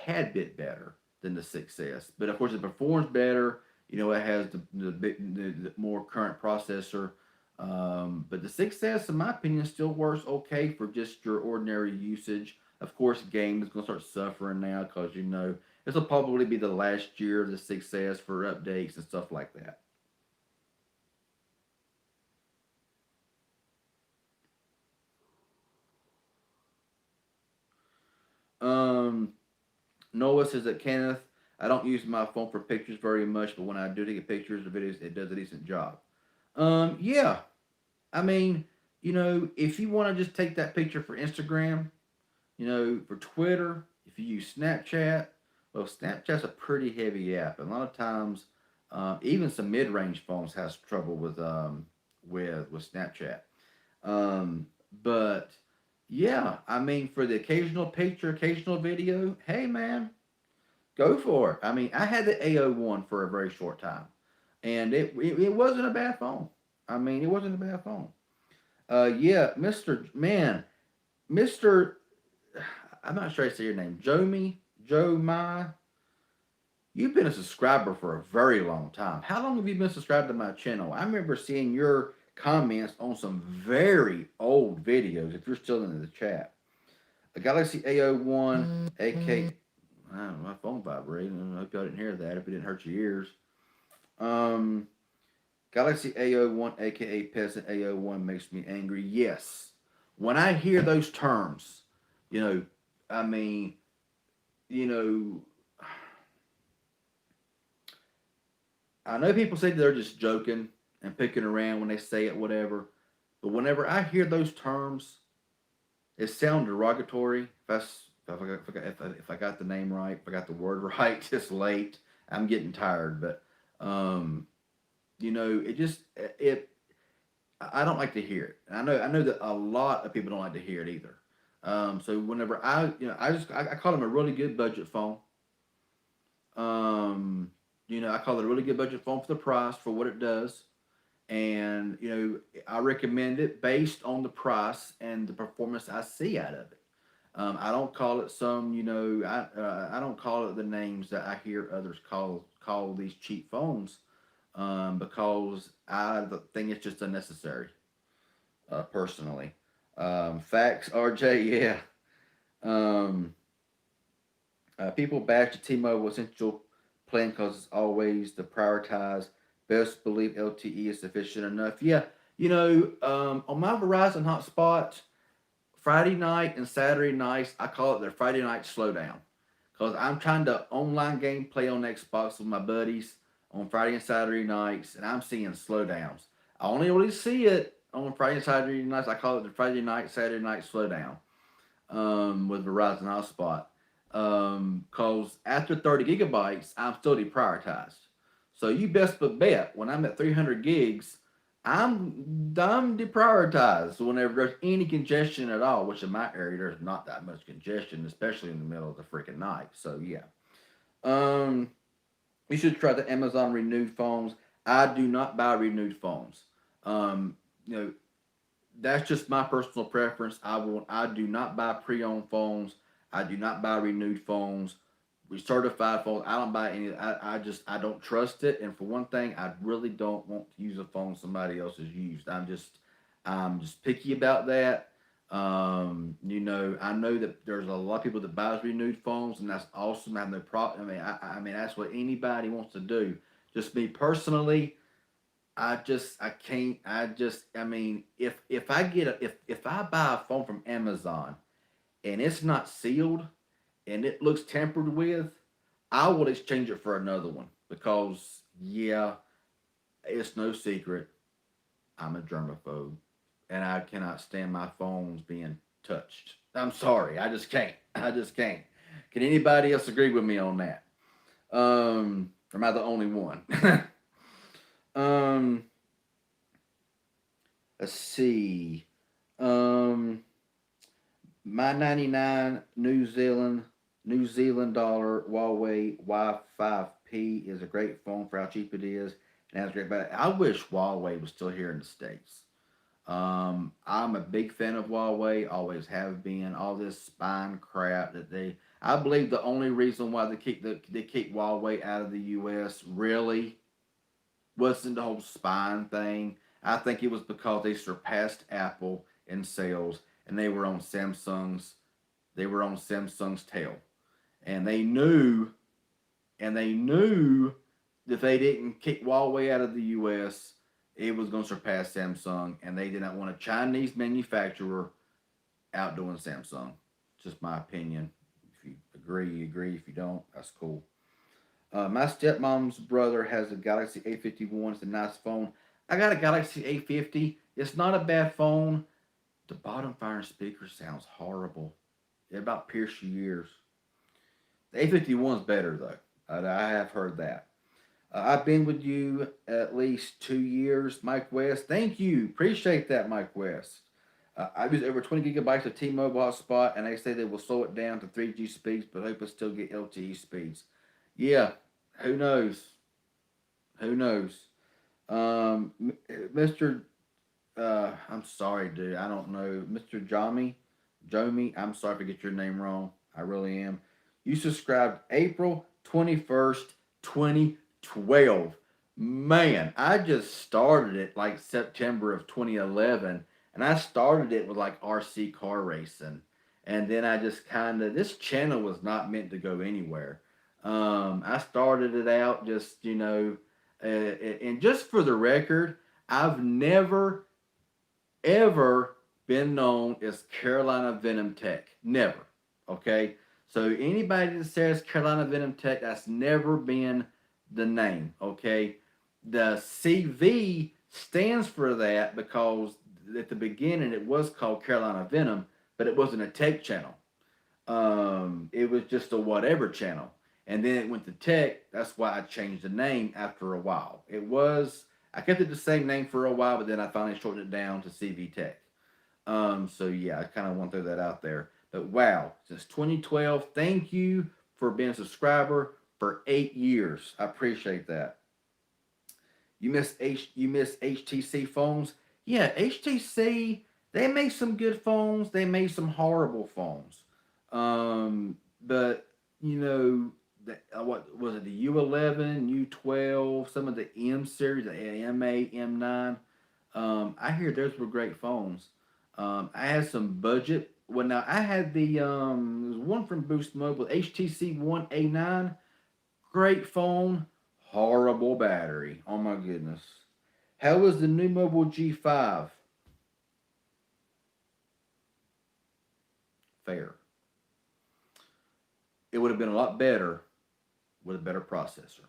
tad bit better than the 6S. But of course, it performs better. It has the more current processor. But the 6S, in my opinion, still works okay for just your ordinary usage. Of course, game is going to start suffering now because this will probably be the last year of the 6S for updates and stuff like that. Um, Noah says that Kenneth, I don't use my phone for pictures very much, but when I do take pictures or videos, it does a decent job. Yeah, I mean, if you want to just take that picture for Instagram, for Twitter, if you use Snapchat, well, Snapchat's a pretty heavy app, and a lot of times, even some mid-range phones has trouble with Snapchat. Um, but yeah, I mean, for the occasional picture, occasional video, hey man, go for it. I mean, I had the A01 for a very short time, and it wasn't a bad phone. I mean, it wasn't a bad phone. Yeah, Mister Man, Mister, I'm not sure I say your name, Joe My. You've been a subscriber for a very long time. How long have you been subscribed to my channel? I remember seeing your comments on some very old videos. If you're still in the chat, a Galaxy A01, AK. I don't know, my phone vibrating. I hope y'all didn't hear that. If it didn't hurt your ears. Um, Galaxy A01, aka Peasant A01, makes me angry. Yes, when I hear those terms, you know, I mean, you know, I know people say they're just joking and picking around when they say it, whatever. But whenever I hear those terms, it sounds derogatory. If I got the name right, if I got the word right, it's late. I'm getting tired, but um, it just it. I don't like to hear it. I know that a lot of people don't like to hear it either. So whenever I call them a really good budget phone. Um, I call it a really good budget phone for the price for what it does, and I recommend it based on the price and the performance I see out of it. I don't call it I don't call it the names that I hear others call these cheap phones, because I think it's just unnecessary. Personally, facts, RJ, yeah. Um, People bash the T-Mobile Essential plan because it's always the prioritized. Best believe LTE is sufficient enough. Yeah, on my Verizon hotspot, Friday night and Saturday nights, I call it their Friday night slowdown. Because I'm trying to online game play on Xbox with my buddies on Friday and Saturday nights, and I'm seeing slowdowns. I only really see it on Friday and Saturday nights. I call it the Friday night, Saturday night slowdown, with Verizon hotspot. Because after 30 gigabytes, I'm still deprioritized. So you best bet when I'm at 300 gigs, I'm deprioritized whenever there's any congestion at all, which in my area there's not that much congestion, especially in the middle of the freaking night. So yeah. You should try the Amazon renewed phones. I do not buy renewed phones. Um, you know, that's just my personal preference. I do not buy pre-owned phones. I do not buy renewed phones. We certified phones. I don't buy any. I don't trust it. And for one thing, I really don't want to use a phone somebody else has used. I'm just picky about that. I know that there's a lot of people that buys renewed phones, and that's awesome. I have no problem. I mean, that's what anybody wants to do. Just me personally, I can't I mean if I buy a phone from Amazon and it's not sealed and it looks tampered with, I will exchange it for another one because yeah, it's no secret I'm a germaphobe and I cannot stand my phones being touched. I'm sorry, I just can't. I just can't. Can anybody else agree with me on that? Or am I the only one? um let's see. Um, my 99 New Zealand dollar Huawei Y5P is a great phone for how cheap it is and has great battery. I wish Huawei was still here in the states. I'm a big fan of Huawei, always have been. All this spine crap that I believe the only reason why they keep Huawei out of the U.S. really wasn't the whole spine thing. I think it was because they surpassed Apple in sales and they were on Samsung's tail. And they knew that if they didn't kick Huawei out of the US, it was going to surpass Samsung and they did not want a Chinese manufacturer outdoing Samsung. Just my opinion. If you agree, you agree. If you don't, that's cool. My stepmom's brother has a Galaxy A51. It's a nice phone. I got a Galaxy A50. It's not a bad phone. The bottom firing speaker sounds horrible. It about pierce your ears. The A51 is better though. I have heard that. I've been with you at least 2 years, Mike West. Thank you. Appreciate that, Mike West. I've used over 20 gigabytes of T-Mobile hotspot, and they say they will slow it down to 3G speeds, but hope I still get LTE speeds. Yeah, who knows? Who knows? Mr. I'm sorry, dude. I don't know, Mr. Jomi. I'm sorry if I get your name wrong. I really am. You subscribed April 21st, 2012. Man, I just started it like September of 2011, and I started it with like RC car racing, and then I just kind of this channel was not meant to go anywhere. I started it out just and just for the record, I've never ever been known as Carolina Venom Tech. Never. Okay? So anybody that says Carolina Venom Tech, that's never been the name. Okay? The CV stands for that because at the beginning it was called Carolina Venom, but it wasn't a tech channel. It was just a whatever channel. And then it went to tech. That's why I changed the name after a while. I kept it the same name for a while, but then I finally shortened it down to CV Tech. So yeah, I kind of want to throw that out there. But wow, since 2012, thank you for being a subscriber for 8 years. I appreciate that. You miss HTC phones? Yeah, HTC, they make some good phones. They made some horrible phones. But you know, what was it? The U11, U12, some of the M series, the M8, M9. I hear those were great phones. I had some budget. Well, now I had there's one from Boost Mobile, HTC One A9. Great phone, horrible battery. Oh my goodness. How was the new Mobile G5? Fair. It would have been a lot better with a better processor.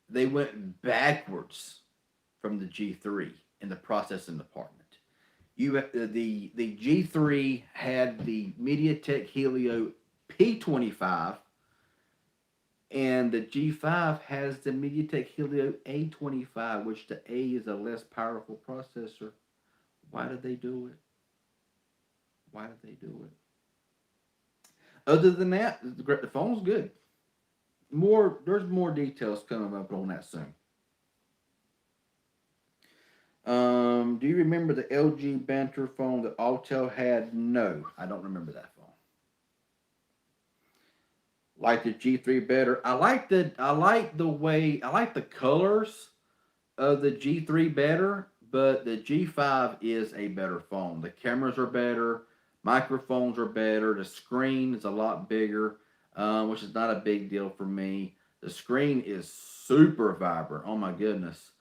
They went backwards from the G3 in the processing department. The G3 had the MediaTek Helio P25, and the G5 has the MediaTek Helio A25, which the A is a less powerful processor. Why did they do it? Why did they do it? Other than that, the phone's good. There's more details coming up on that soon. Do you remember the LG banter phone that Altel had? No, I don't remember that phone. Like the G3 better. I like the colors of the G3 better, but the G5 is a better phone. The cameras are better, microphones are better, the screen is a lot bigger, which is not a big deal for me. The screen is super vibrant. Oh my goodness.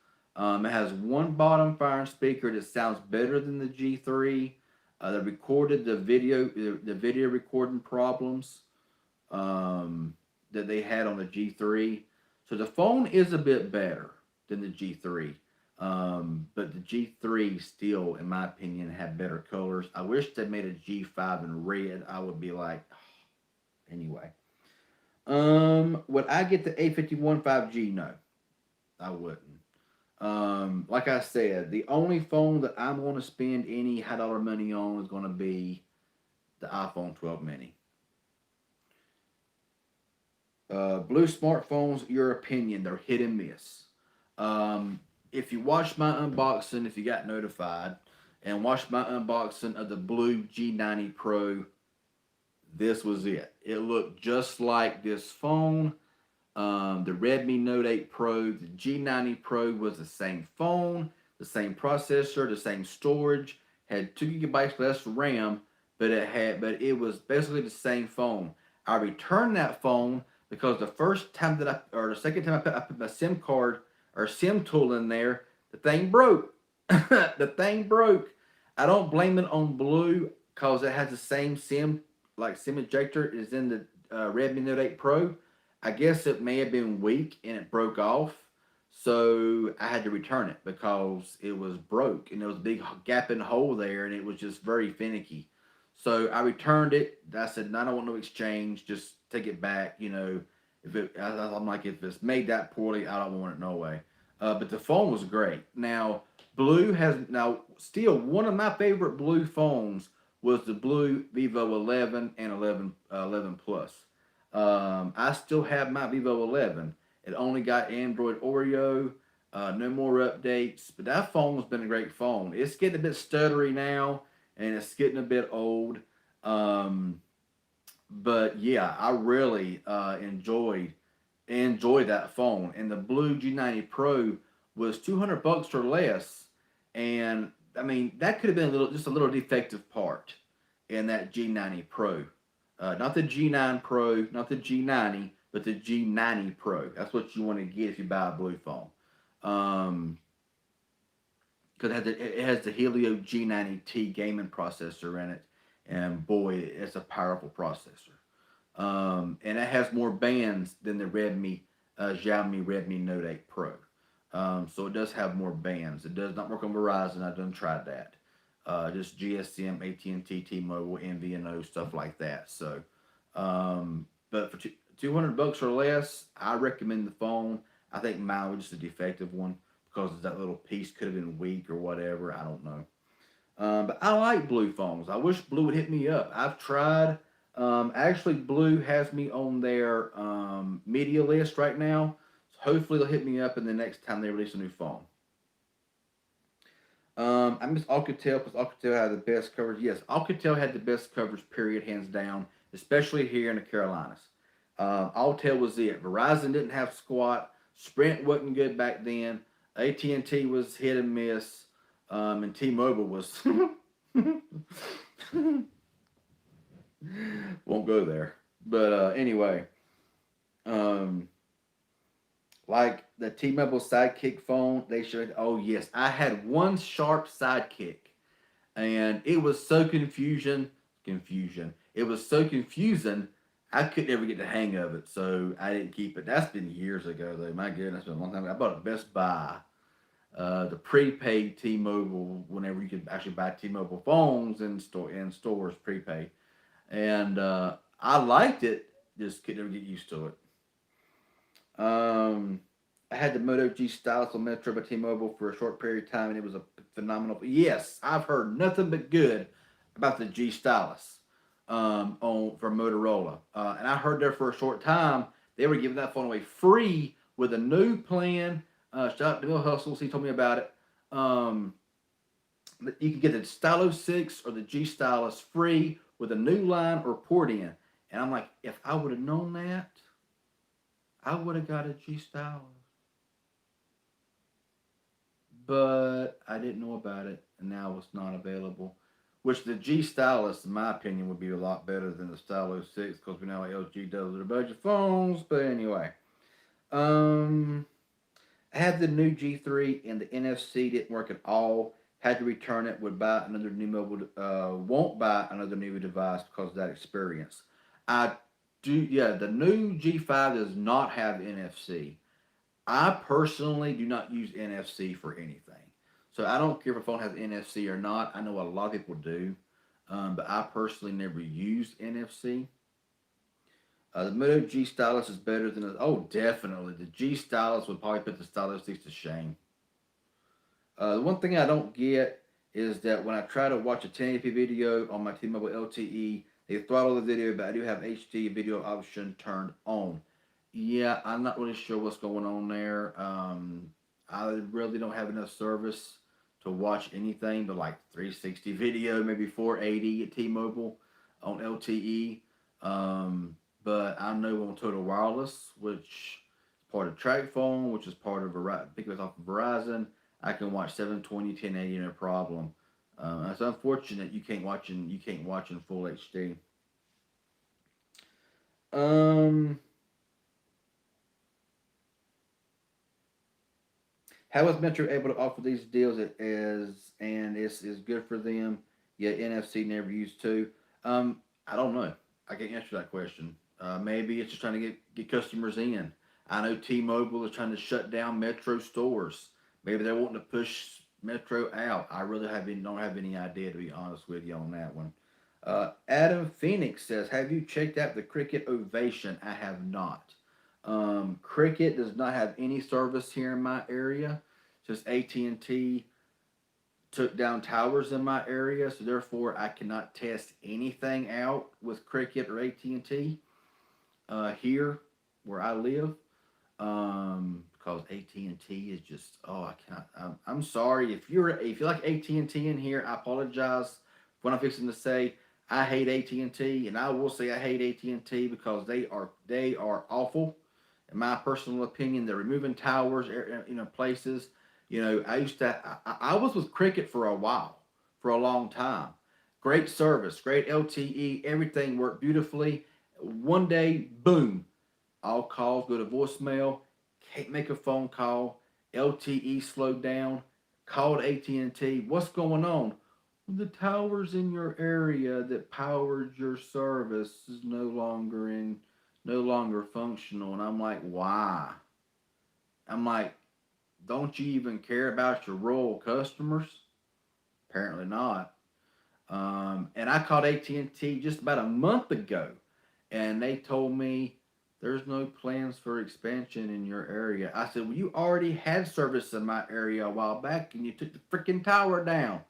It has one bottom firing speaker that sounds better than the G3. They recorded the video recording problems that they had on the G3. So the phone is a bit better than the G3. But the G3 still, in my opinion, had better colors. I wish they made a G5 in red. I would be like, anyway. Would I get the A51 5G? No, I wouldn't. Like I said, the only phone that I'm going to spend any high dollar money on is going to be the iPhone 12 mini. Blue smartphones, your opinion, they're hit and miss. If you watched my unboxing, if you got notified, and watched my unboxing of the blue G90 Pro, this was it. It looked just like this phone. The Redmi Note 8 Pro, the G90 Pro was the same phone, the same processor, the same storage, had 2 gigabytes less RAM, but it was basically the same phone. I returned that phone because the first time that or the second time I put my SIM card or SIM tool in there, the thing broke. The thing broke. I don't blame it on Blue because it has the same SIM ejector is in the Redmi Note 8 Pro. I guess it may have been weak and it broke off. So I had to return it because it was broke and there was a big gaping hole there and it was just very finicky. So I returned it. I said, no, I don't want no exchange. Just take it back. I'm like, if it's made that poorly, I don't want it no way. But the phone was great. Now still one of my favorite Blue phones was the Blue Vivo 11 and 11 Plus. I still have my Vivo 11. It only got Android Oreo, no more updates. But that phone's been a great phone. It's getting a bit stuttery now, and it's getting a bit old. Um, but yeah, I really enjoyed that phone. And the Blue G90 Pro was $200 or less, and I mean that could have been just a little defective part in that G90 Pro. Not the G9 Pro, not the G90, but the G90 Pro. That's what you want to get if you buy a Blue phone. Because it has the Helio G90T gaming processor in it, and boy, it's a powerful processor. And it has more bands than the Xiaomi Redmi Note 8 Pro. So it does have more bands. It does not work on Verizon. I've done tried that. Just GSM, AT&T, T-Mobile, MVNO, stuff like that. So, but for $200 or less, I recommend the phone. I think mine was just a defective one because that little piece could have been weak or whatever. I don't know. But I like Blue phones. I wish Blue would hit me up. I've tried. Actually, Blue has me on their media list right now. So hopefully they'll hit me up in the next time they release a new phone. I miss Alcatel because Alcatel had the best coverage. Yes, Alcatel had the best coverage, period, hands down, especially here in the Carolinas. Alcatel was it. Verizon didn't have squat. Sprint wasn't good back then. AT&T was hit and miss. And T-Mobile was won't go there. But anyway, um, like the T-Mobile Sidekick phone, they showed. Oh yes, I had one sharp Sidekick, and it was so confusion. It was so confusing. I couldn't ever get the hang of it, so I didn't keep it. That's been years ago, though. My goodness, that's been a long time ago. I bought a Best Buy, the prepaid T-Mobile. Whenever you could actually buy T-Mobile phones in stores prepaid, and I liked it. Just could never get used to it. I had the Moto G Stylus on Metro by T-Mobile for a short period of time, and it was a phenomenal. Yes, I've heard nothing but good about the G Stylus on from Motorola, and I heard there for a short time they were giving that phone away free with a new plan. Shout out to Bill Hustles, he told me about it. You can get the Stylus 6 or the G Stylus free with a new line or port in. And I'm like, if I would have known that, I would have got a G Stylus. But I didn't know about it, and now it's not available. Which the G Stylus, in my opinion, would be a lot better than the Stylus 6 because we know how LG does their budget phones. But anyway, um, I had the new G3 and the NFC didn't work at all. Had to return it. Would buy another new mobile. Won't buy another new device because of that experience. I do. Yeah, the new G5 does not have NFC. I personally do not use NFC for anything. So I don't care if a phone has NFC or not. I know a lot of people do, but I personally never used NFC. The Moto G Stylus is better than the. Oh, definitely. The G Stylus would probably put the Stylus 6 to shame. The one thing I don't get is that when I try to watch a 1080p video on my T-Mobile LTE, they throttle the video, but I do have HD video option turned on. Yeah, I'm not really sure what's going on there. I really don't have enough service to watch anything but like 360 video, maybe 480 at T-Mobile on LTE. But I know on Total Wireless, which is part of TrackPhone, which is part of Verizon, pick it off of Verizon. I can watch 720, 1080 no problem. It's unfortunate you can't watch in full HD. Um, How is Metro able to offer these deals as and it's good for them? Yet NFC never used to. I don't know. I can't answer that question. Maybe it's just trying to get customers in. I know T-Mobile is trying to shut down Metro stores. Maybe they're wanting to push Metro out. I really don't have any idea to be honest with you on that one. Adam Phoenix says, "Have you checked out the Cricket Ovation?" I have not. Cricket does not have any service here in my area. Just AT&T took down towers in my area, so therefore I cannot test anything out with Cricket or AT&T here where I live. Because AT&T is just I cannot. I'm sorry if you like AT&T in here. I apologize for what I'm fixing to say. I hate AT&T, and I will say I hate AT&T because they are awful. In my personal opinion, they're removing towers, places. I was with Cricket for a while, for a long time. Great service, great LTE, everything worked beautifully. One day, boom, all calls go to voicemail. Can't make a phone call. LTE slowed down. Called AT&T. What's going on? The towers in your area that powered your service is no longer functional. And I'm like, why? I'm like, don't you even care about your rural customers? Apparently not. And I called AT&T just about a month ago, and they told me there's no plans for expansion in your area. I said, well, you already had service in my area a while back, and you took the freaking tower down.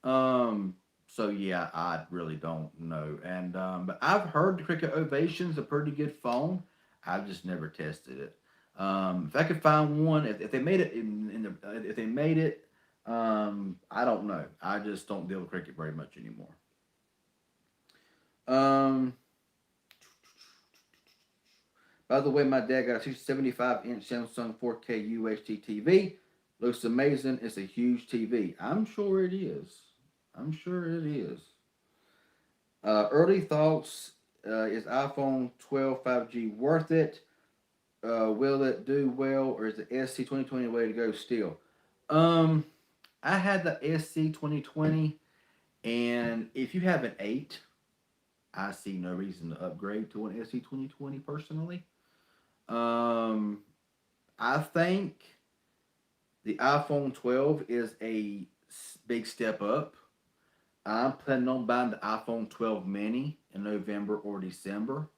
Um, so yeah, I really don't know. And but I've heard the Cricket Ovation's a pretty good phone. I've just never tested it. If I could find one, if they made it in the if they made it, I don't know. I just don't deal with Cricket very much anymore. Um, by the way, my dad got a 75-inch Samsung 4K UHD TV. Looks amazing. It's a huge TV. I'm sure it is. I'm sure it is. Early thoughts: is iPhone 12 5G worth it? Will it do well, or is the SC 2020 way to go still? Um, I had the SC 2020, and if you have an 8, I see no reason to upgrade to an SC 2020 personally. Um, I think the iPhone 12 is a big step up. I'm planning on buying the iPhone 12 mini in November or December.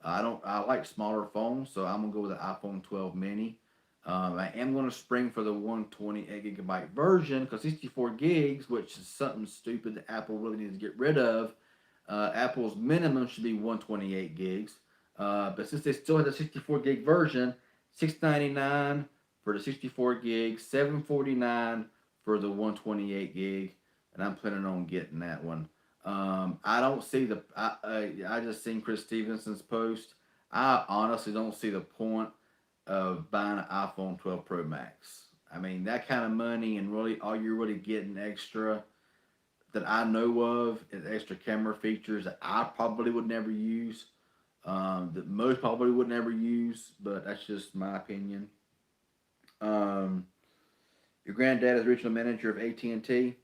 I like smaller phones, so I'm gonna go with the iPhone 12 mini. I am gonna spring for the 128 gigabyte version because 64 gigs, which is something stupid that Apple really needs to get rid of. Apple's minimum should be 128 gigs, but since they still have the 64 gig version, 699 for the 64 gigs, 749 for the 128 gig. and I'm planning on getting that one. I don't see the. I just seen Chris Stevenson's post. I honestly don't see the point of buying an iPhone 12 Pro Max. I mean, that kind of money, and really all you're really getting extra that I know of is extra camera features that I probably would never use. That most probably would never use, but that's just my opinion. Um, your granddad is regional manager of AT&T.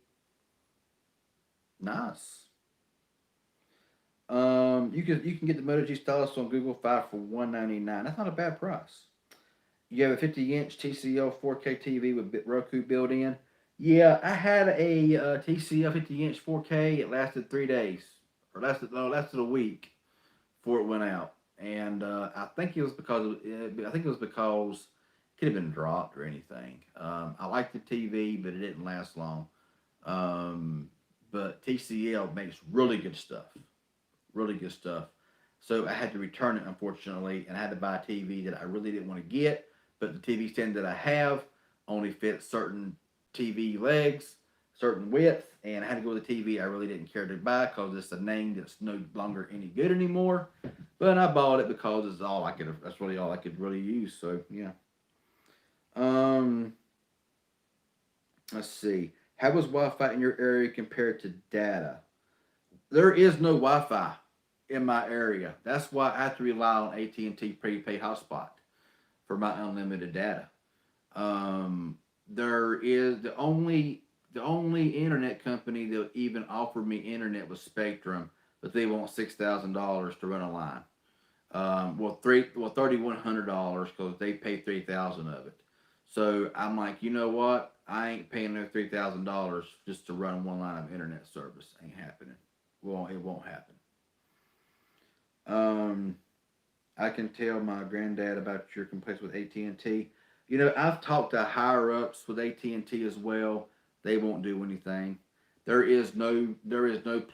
Nice. You can get the Moto G stylus on Google Five for $199. That's not a bad price. You have a 50-inch TCL 4K TV with Roku built in. Yeah, I had a TCL 50-inch 4K. It lasted 3 days, or lasted a week before it went out. And I think it was because it could have been dropped or anything. I liked the TV, but it didn't last long. Um, but TCL makes really good stuff, really good stuff. So I had to return it, unfortunately, and I had to buy a TV that I really didn't want to get. But the TV stand that I have only fits certain TV legs, certain width, and I had to go with a TV I really didn't care to buy because it's a name that's no longer any good anymore. But I bought it because it's all I could. That's really all I could really use. So yeah. Um, let's see. How was Wi-Fi in your area compared to data? There is no Wi-Fi in my area. That's why I have to rely on AT&T prepaid hotspot for my unlimited data. There is the only internet company that even offered me internet was Spectrum, but they want $6,000 to run a line. $3,100 because they pay 3,000 of it. So I'm like, you know what? I ain't paying no $3,000 just to run one line of internet service. Ain't happening. Well, it won't happen. Um, I can tell my granddad about your complaints with AT&T. I've talked to higher ups with AT&T as well. They won't do anything. There is no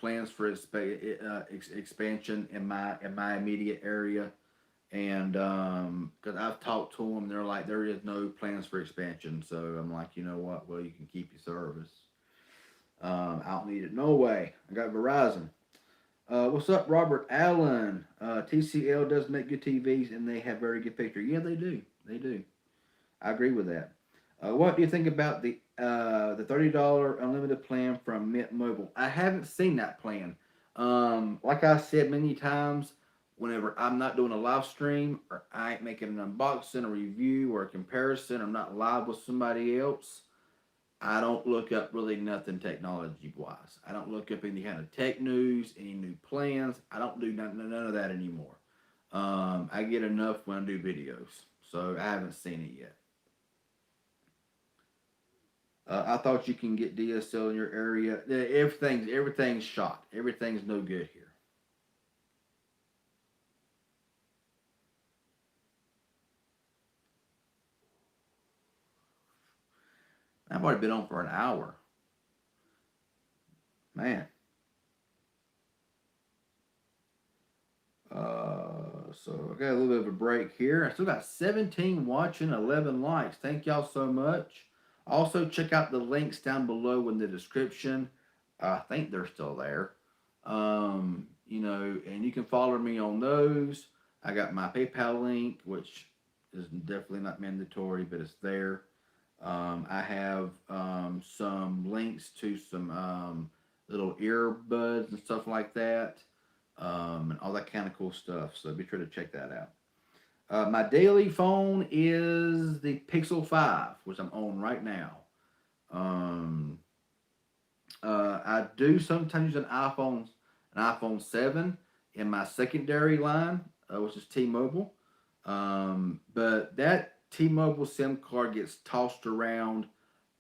plans for expansion in my immediate area, and because I've talked to them, they're like there is no plans for expansion. So I'm like, you know what? Well, you can keep your service. I don't need it no way. I got Verizon. What's up, Robert Allen? TCL does make good TVs and they have very good picture. Yeah, they do. They do. I agree with that. What do you think about the $30 unlimited plan from Mint Mobile? I haven't seen that plan. Like I said many times, whenever I'm not doing a live stream or I ain't making an unboxing, a review, or a comparison, I'm not live with somebody else. I don't look up really nothing technology wise. I don't look up any kind of tech news, any new plans. I don't do none of that anymore. I get enough when I do videos, so I haven't seen it yet. I thought you can get DSL in your area. Everything's shot. Everything's no good here. I've already been on for an hour, man. So I got a little bit of a break here. I still got 17 watching, 11 likes. Thank y'all so much. Also, check out the links down below in the description. I think they're still there. And you can follow me on those. I got my PayPal link, which is definitely not mandatory, but it's there. I have some links to some little earbuds and stuff like that, and all that kind of cool stuff. So be sure to check that out. My daily phone is the Pixel 5, which I'm on right now. Um, I do sometimes use an iPhone 7 in my secondary line, which is T-Mobile. But that T-Mobile SIM card gets tossed around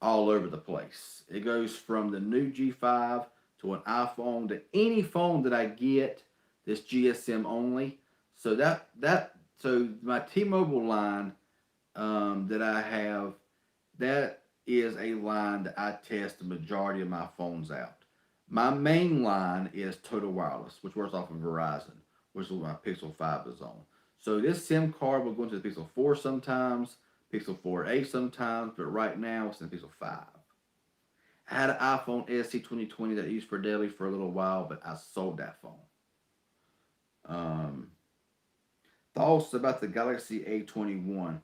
all over the place. It goes from the new G5 to an iPhone to any phone that I get that's GSM only. So my T-Mobile line that I have, that is a line that I test the majority of my phones out. My main line is Total Wireless, which works off of Verizon, which is what my Pixel 5 is on. So this SIM card will go into the Pixel 4 sometimes, Pixel 4a sometimes, but right now it's in the Pixel 5. I had an iPhone SE 2020 that I used for daily for a little while, but I sold that phone. Um, Thoughts about the Galaxy A21?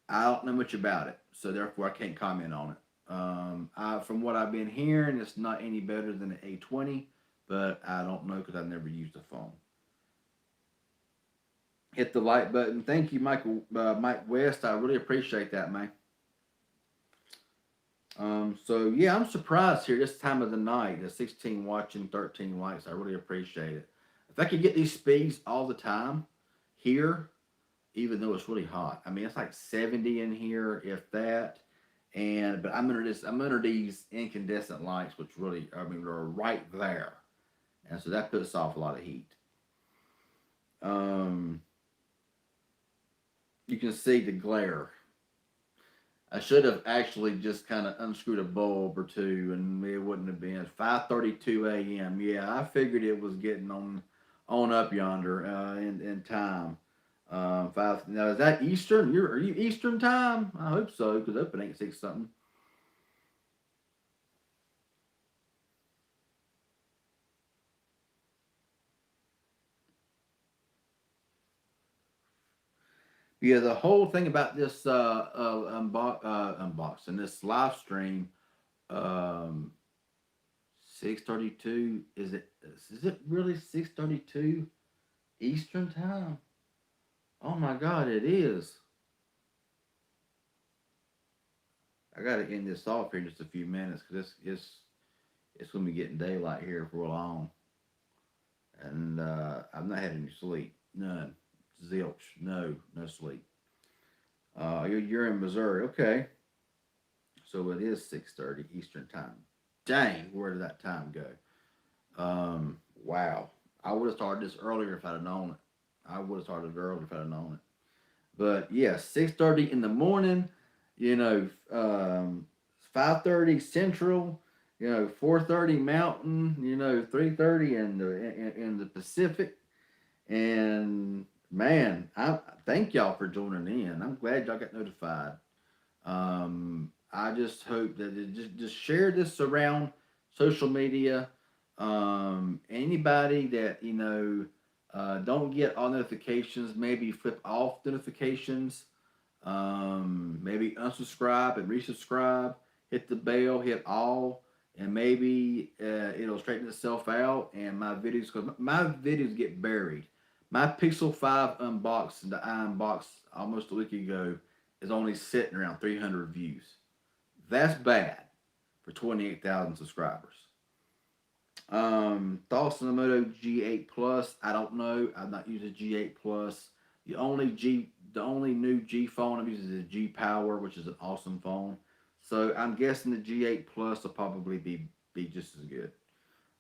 I don't know much about it, so therefore I can't comment on it. From what I've been hearing, it's not any better than the A20, but I don't know because I've never used the phone. Hit the like button. Thank you, Mike West. I really appreciate that, man. So yeah, I'm surprised here this time of the night. The 16 watching, 13 likes. I really appreciate it. If I could get these speeds all the time here, even though it's really hot. I mean, it's like 70 in here, if that. And but I'm under these incandescent lights, which really, I mean, they're right there, and so that puts off a lot of heat. Um, you can see the glare. I should have actually just kind of unscrewed a bulb or two, and it wouldn't have been 5:32 a.m. Yeah, I figured it was getting on up yonder in time. Five. Now is that Eastern? Are you Eastern time? I hope so, because open 8 6 something. Yeah, the whole thing about this unboxing, this live stream, um, 6:32. Is it really 6:32 Eastern time? Oh my God, it is. I gotta end this off here in just a few minutes because it's gonna be getting daylight here for long, and I've not had any sleep, none, zilch, no sleep. You're in Missouri, okay? So it is 6:30 Eastern time. Dang, where did that time go? Wow. I would have started this earlier if I'd have known it. I would have started earlier if I'd have known it. But yeah, 6:30 in the morning. You know, 5:30 Central. 4:30 Mountain. 3:30 in the Pacific. And man, I thank y'all for joining in. I'm glad y'all got notified. I just hope that just share this around social media. Anybody that don't get all notifications, maybe flip off notifications. Maybe unsubscribe and resubscribe. Hit the bell, hit all, and maybe it'll straighten itself out. And because my videos get buried. My Pixel 5 unboxing that I unboxed almost a week ago is only sitting around 300 views. That's bad for 28,000 subscribers. Thoughts on the Moto G8 Plus? I don't know. I've not used a G8 Plus. The only new G phone I'm using is the G Power, which is an awesome phone. So I'm guessing the G8 Plus will probably be just as good.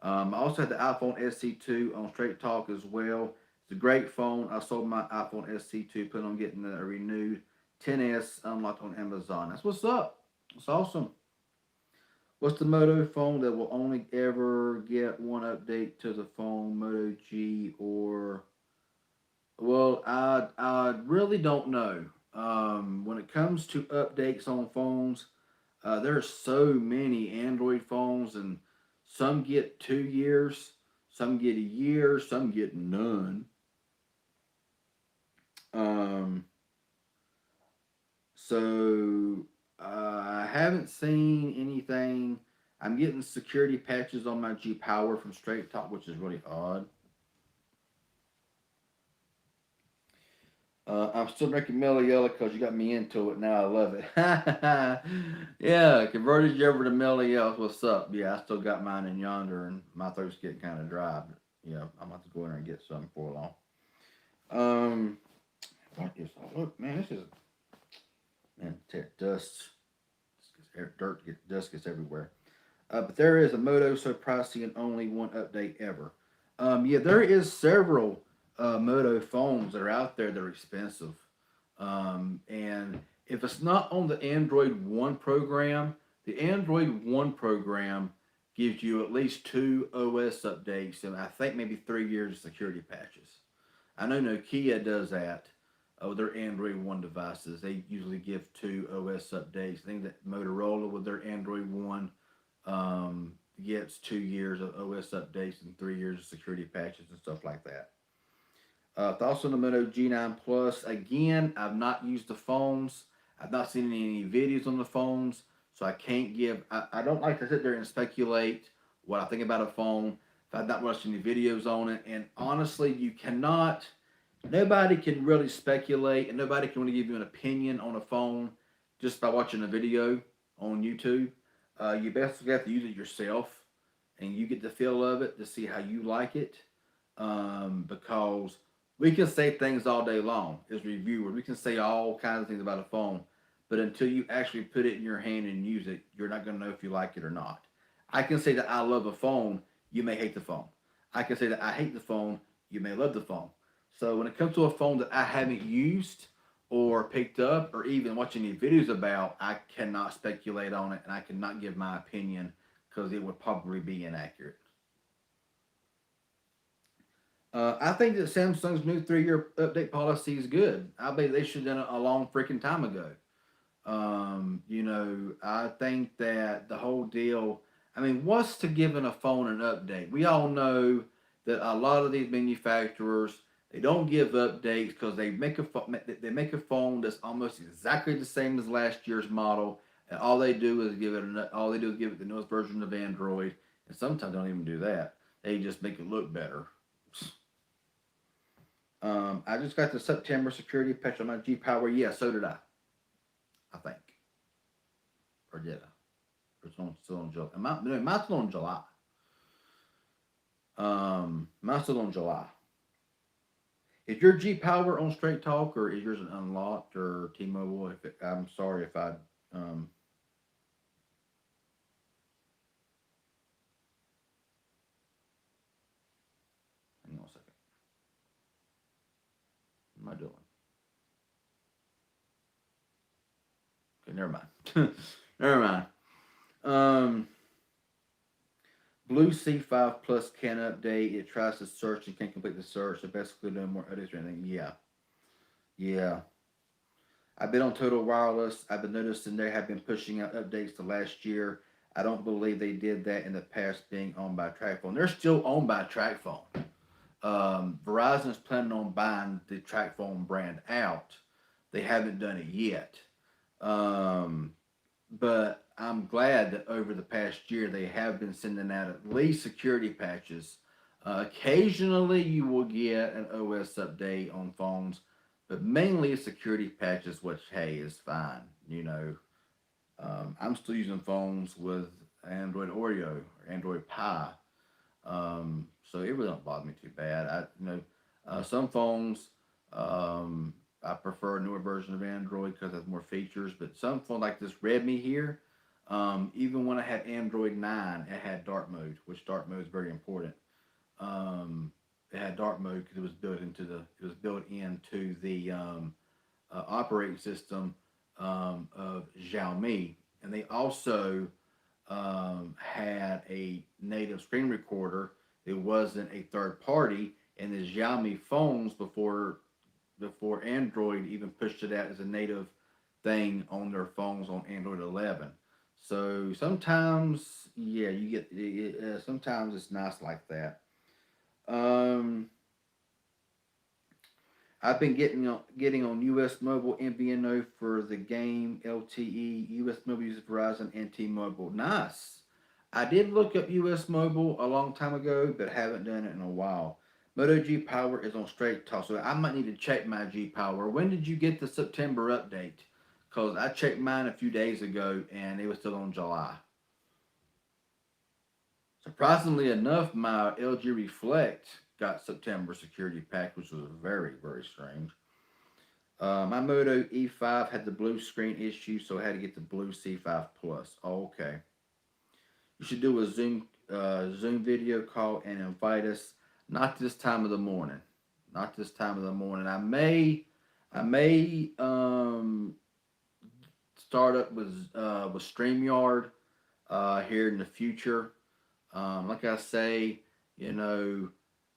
I also had the iPhone SE2 on Straight Talk as well. It's a great phone. I sold my iPhone SE2, plan on getting a renewed 10s unlocked on Amazon. That's what's up. It's awesome. What's the Moto phone that will only ever get one update to the phone? Moto G or well, I really don't know. When it comes to updates on phones, there's so many Android phones, and some get 2 years, some get a year, some get none. Um, so I haven't seen anything. I'm getting security patches on my G Power from Straight Talk, which is really odd. I'm still drinking Mellow Yellow because you got me into it. Now I love it. Yeah, converted you over to Mellow Yellow. What's up? Yeah, I still got mine in yonder, and my throat's getting kind of dry. But yeah, I'm about to go in there and get some for long. Um, what is? Look, man, this is man. Dust, dirt, dust gets everywhere. But there is a Moto so pricey and only one update ever. Yeah, there is several Moto phones that are out there that are expensive. And if it's not on the Android One program, the Android One program gives you at least two OS updates and I think maybe 3 years of security patches. I know Nokia does that with their Android One devices. They usually give two OS updates. I think that Motorola with their Android One Gets 2 years of OS updates and 3 years of security patches and stuff like that. Thoughts on the Moto G9 Plus? Again, I've not used the phones. I've not seen any videos on the phones, so I can't give. I don't like to sit there and speculate what I think about a phone if I've not watched any videos on it. And honestly, you cannot. Nobody can really speculate, and nobody can really give you an opinion on a phone just by watching a video on YouTube. You basically have to use it yourself, and you get the feel of it to see how you like it. Because we can say things all day long as reviewers. We can say all kinds of things about a phone, but until you actually put it in your hand and use it, you're not going to know if you like it or not. I can say that I love a phone. You may hate the phone. I can say that I hate the phone. You may love the phone. So when it comes to a phone that I haven't used or picked up or even watched any videos about, I cannot speculate on it and I cannot give my opinion because it would probably be inaccurate. I think that Samsung's new 3-year update policy is good. I believe they should have done it a long freaking time ago. I think that the whole deal. I mean, what's to giving a phone an update? We all know that a lot of these manufacturers they don't give updates because they make a phone that's almost exactly the same as last year's model, and all they do is give it the newest version of Android, and sometimes they don't even do that. They just make it look better. I just got the September security patch on my G Power. Yeah, so did I. I think, or did I? Or it's still on July. No, mine's still on July. Mine's still on July. Is your G Power on Straight Talk or is yours an unlocked or T-Mobile? I'm sorry if I um. Hang on a second. What am I doing? Okay, never mind. Never mind. Um, Blue C5 Plus can update. It tries to search and can't complete the search. So basically, no more updates or anything. Yeah, yeah. I've been on Total Wireless. I've been noticing they have been pushing out updates to last year. I don't believe they did that in the past, being owned by TracFone. They're still owned by TracFone. Verizon is planning on buying the TracFone brand out. They haven't done it yet. Um, but I'm glad that over the past year they have been sending out at least security patches. Occasionally you will get an OS update on phones, but mainly security patches, which hey is fine. I'm still using phones with Android Oreo or Android Pie, so it really don't bother me too bad. Some phones I prefer a newer version of Android because it has more features. But some phone like this Redmi here, even when I had Android 9, it had dark mode, which dark mode is very important. It had dark mode because it was built into the operating system of Xiaomi, and they also had a native screen recorder. It wasn't a third party, and the Xiaomi phones before Android even pushed it out as a native thing on their phones on Android 11. So sometimes, yeah, you get sometimes it's nice like that. Um, I've been getting on U.S. Mobile MVNO for the game LTE. U.S. Mobile uses Verizon and T-Mobile. Nice. I did look up U.S. Mobile a long time ago, but haven't done it in a while. Moto G Power is on Straight Talk, so I might need to check my G Power. When did you get the September update? Because I checked mine a few days ago and it was still on July. Surprisingly enough, my LG Reflect got September security pack, which was very, very strange. My Moto E5 had the blue screen issue, so I had to get the blue C5 Plus. Oh, okay. You should do a Zoom video call and invite us. Not this time of the morning. Not this time of the morning. I may start up with Streamyard here in the future. Like I say, you know,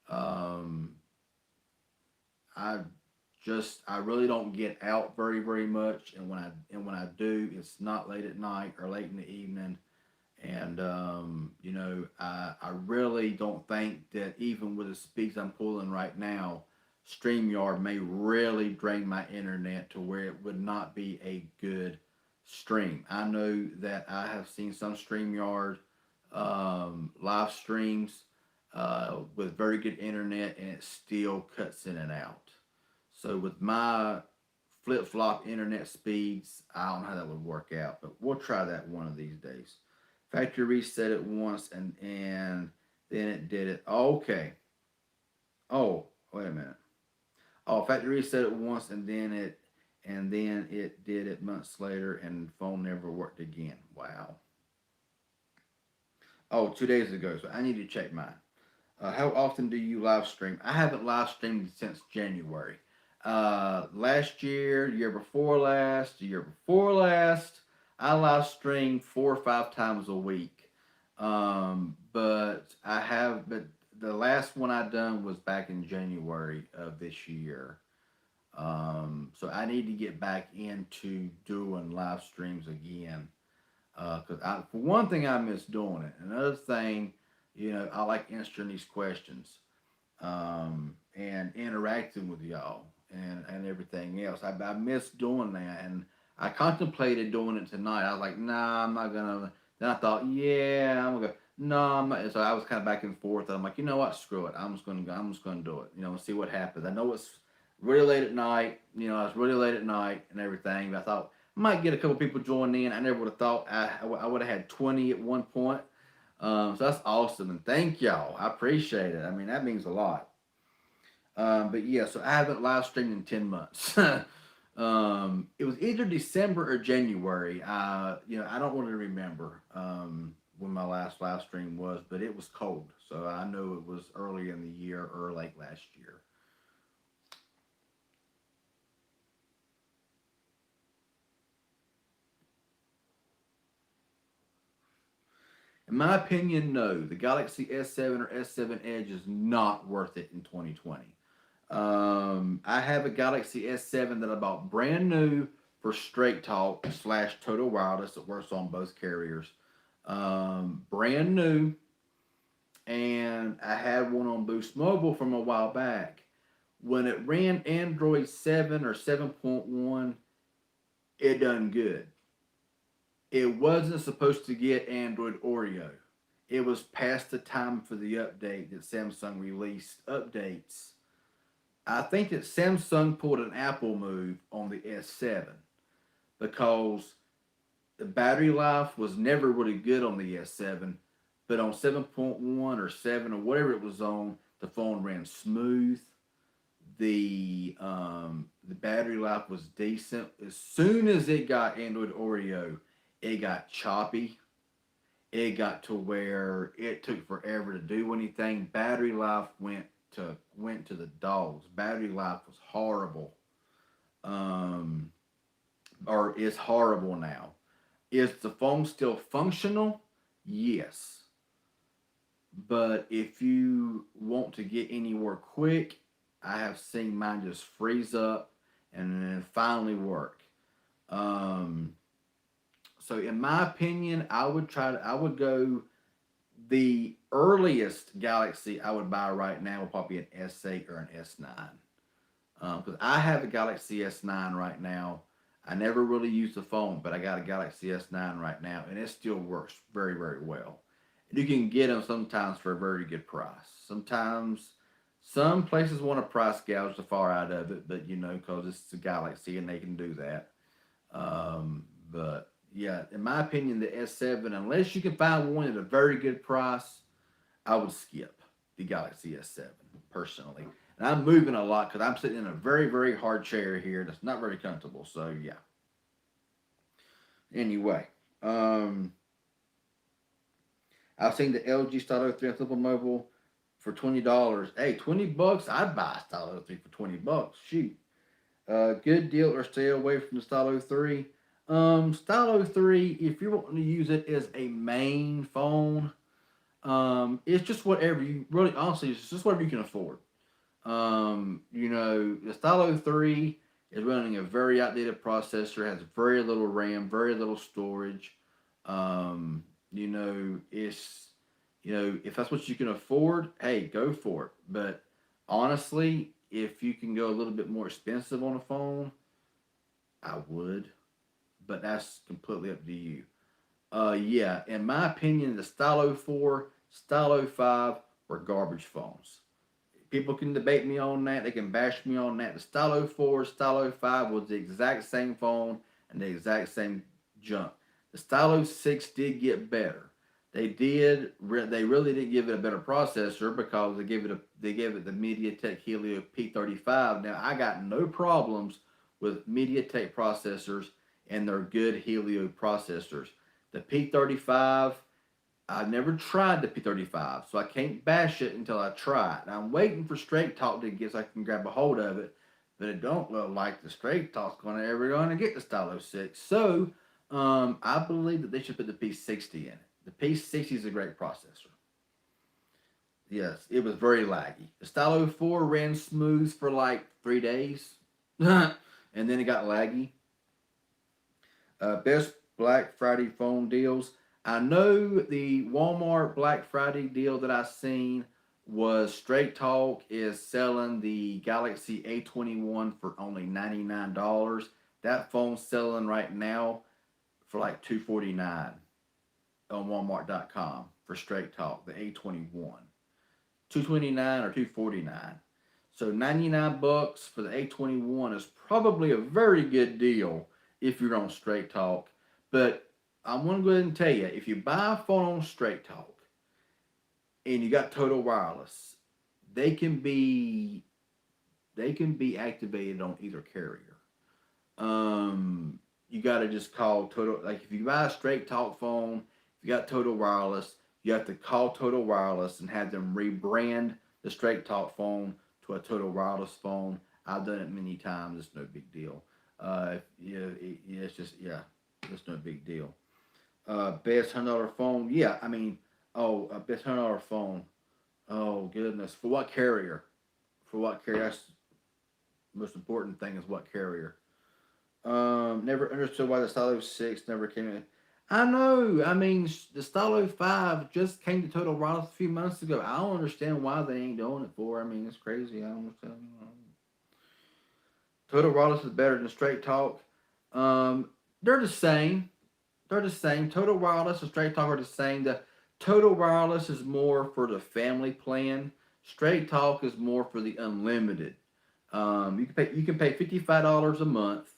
um, I I really don't get out very much, and when I do, it's not late at night or late in the evening, And I really don't think that even with the speeds I'm pulling right now, StreamYard may really drain my internet to where it would not be a good stream. I know that I have seen some StreamYard live streams with very good internet, and it still cuts in and out. So with my flip flop internet speeds, I don't know how that would work out, but we'll try that one of these days. Factory reset it once, and then it did it. Okay. Oh, wait a minute. Oh, factory reset it once, and then it did it months later, and phone never worked again. Wow. Oh, 2 days ago. So I need to check mine. How often do you live stream? I haven't live streamed since January. Last year, year before last, year before last, I live streamed 4 or 5 times a week. But the last one I done was back in January of this year. So I need to get back into doing live streams again. Because for one thing, I miss doing it. Another thing, I like answering these questions and interacting with y'all and everything else. I miss doing that, and I contemplated doing it tonight. I was like, nah, I'm not gonna. Then I thought, yeah, I'm gonna go. No, I'm not. So I was kind of back and forth. I'm like, you know what? Screw it. I'm just gonna go. I'm just gonna do it. And see what happens. I know it's really late at night. I was really late at night and everything. But I thought I might get a couple people joining in. I never would have thought I would have had 20 at one point. So that's awesome, and thank y'all. I appreciate it. I mean, that means a lot. But yeah, so I haven't live streamed in 10 months. It was either December or January. I don't really remember when my last live stream was, but it was cold, so I know it was early in the year or late last year. In my opinion, no. The Galaxy S7 or S7 Edge is not worth it in 2020. I have a Galaxy S7 that I bought brand new for Straight Talk slash Total Wireless. It works on both carriers. Brand new, and I had one on Boost Mobile from a while back. When it ran Android 7 or 7.1, it done good. It wasn't supposed to get Android Oreo. It was past the time for the update that Samsung released updates. I think that Samsung pulled an Apple move on the S7 because the battery life was never really good on the S7, but on 7.1 or 7 or whatever it was on, the phone ran smooth. The battery life was decent. As soon as it got Android Oreo, it got choppy. It got to where it took forever to do anything. Battery life went to the dogs. Battery life was horrible, um, or is horrible now. Is the phone still functional? Yes, but if you want to get anywhere quick, I have seen mine just freeze up and then finally work. Um, so in my opinion, I would go the earliest Galaxy I would buy right now would probably be an S8 or an S9. Because I have a Galaxy S9 right now. I never really use the phone, but I got a Galaxy S9 right now, and it still works very, very well. You can get them sometimes for a very good price. Sometimes some places want to price gouge the far out of it, but because it's a Galaxy and they can do that. But yeah, in my opinion, the S7, unless you can find one at a very good price, I would skip the Galaxy S7 personally. And I'm moving a lot because I'm sitting in a very, very hard chair here that's not very comfortable. So yeah. Anyway, um, I've seen the LG Stylo 3 on Simple Mobile for $20. Hey, $20, I'd buy a Stylo 3 for $20. Shoot. Good deal or stay away from the Stylo 3. Stylo 3, if you're wanting to use it as a main phone, it's just whatever you really honestly, it's just whatever you can afford. The Stylo 3 is running a very outdated processor, has very little RAM, very little storage. It's, if that's what you can afford, hey, go for it. But honestly, if you can go a little bit more expensive on a phone, I would. But that's completely up to you. Yeah, in my opinion, the Stylo 4, Stylo 5 were garbage phones. People can debate me on that. They can bash me on that. The Stylo 4, Stylo 5 was the exact same phone and the exact same junk. The Stylo 6 did get better. They did. They really didn't give it a better processor because they gave it the MediaTek Helio P35. Now I got no problems with MediaTek processors and their good Helio processors. The P35, I've never tried the P35, so I can't bash it until I try it. Now, I'm waiting for Straight Talk to get so I can grab a hold of it, but it don't look like the Straight Talk's going to get the Stylo 6. So, I believe that they should put the P60 in it. The P60 is a great processor. Yes, it was very laggy. The Stylo 4 ran smooth for like 3 days, and then it got laggy. Best Black Friday phone deals. I know the Walmart Black Friday deal that I seen was Straight Talk is selling the Galaxy A21 for only $99. That phone's selling right now for like $249 on Walmart.com for Straight Talk, the A21. 229 or 249. So 99 bucks for the A21 is probably a very good deal if you're on Straight Talk. But I'm going to go ahead and tell you, if you buy a phone on Straight Talk and you got Total Wireless, they can be they can be activated on either carrier. You got to just call Total. Like if you buy a Straight Talk phone, if you got Total Wireless, you have to call Total Wireless and have them rebrand the Straight Talk phone to a Total Wireless phone. I've done it many times. It's no big deal. It's just it's no big deal. Best $100 phone. Yeah, I mean, best $100 phone. Oh goodness, for what carrier? For what carrier? That's the most important thing is what carrier. Never understood why the Stylo 6 never came in. I know. I mean, the Stylo 5 just came to Total Wireless a few months ago. I don't understand why they ain't doing it for. I mean, it's crazy. I don't understand. Total Wireless is better than Straight Talk. They're the same. They're the same. Total Wireless and Straight Talk are the same. The Total Wireless is more for the family plan. Straight Talk is more for the unlimited. You can pay $55 a month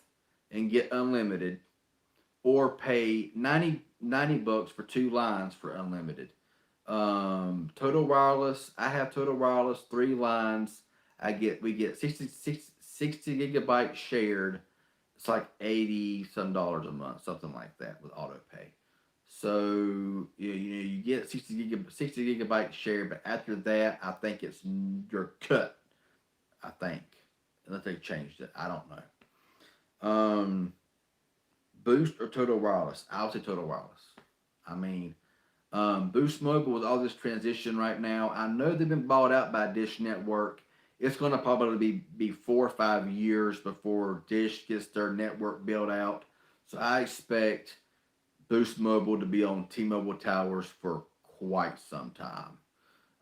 and get unlimited, or pay 90 bucks for 2 lines for unlimited. Total Wireless. I have Total Wireless 3 lines. We get 60 gigabytes shared. It's like 80 some dollars a month, something like that with auto pay. So you get 60 gigabytes shared, but after that, I think it's your cut. I think unless they changed it, I don't know. Boost or Total Wireless? I'll say Total Wireless. I mean, Boost Mobile with all this transition right now, I know they've been bought out by Dish Network. It's going to probably be 4 or 5 years before Dish gets their network built out. So I expect Boost Mobile to be on T-Mobile towers for quite some time.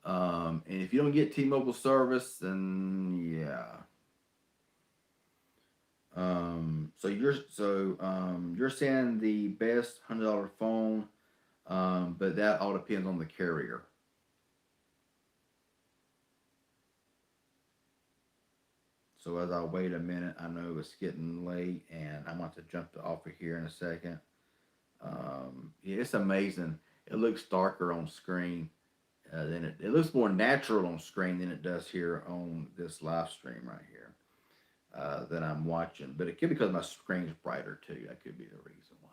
And if you don't get T-Mobile service, then yeah. You're saying the best $100 phone, but that all depends on the carrier. So as I wait a minute, I know it's getting late, and I'm about to jump off of here in a second. Yeah, it's amazing. It looks darker on screen than it looks more natural on screen than it does here on this live stream right here that I'm watching. But it could be because my screen's brighter too. That could be the reason why.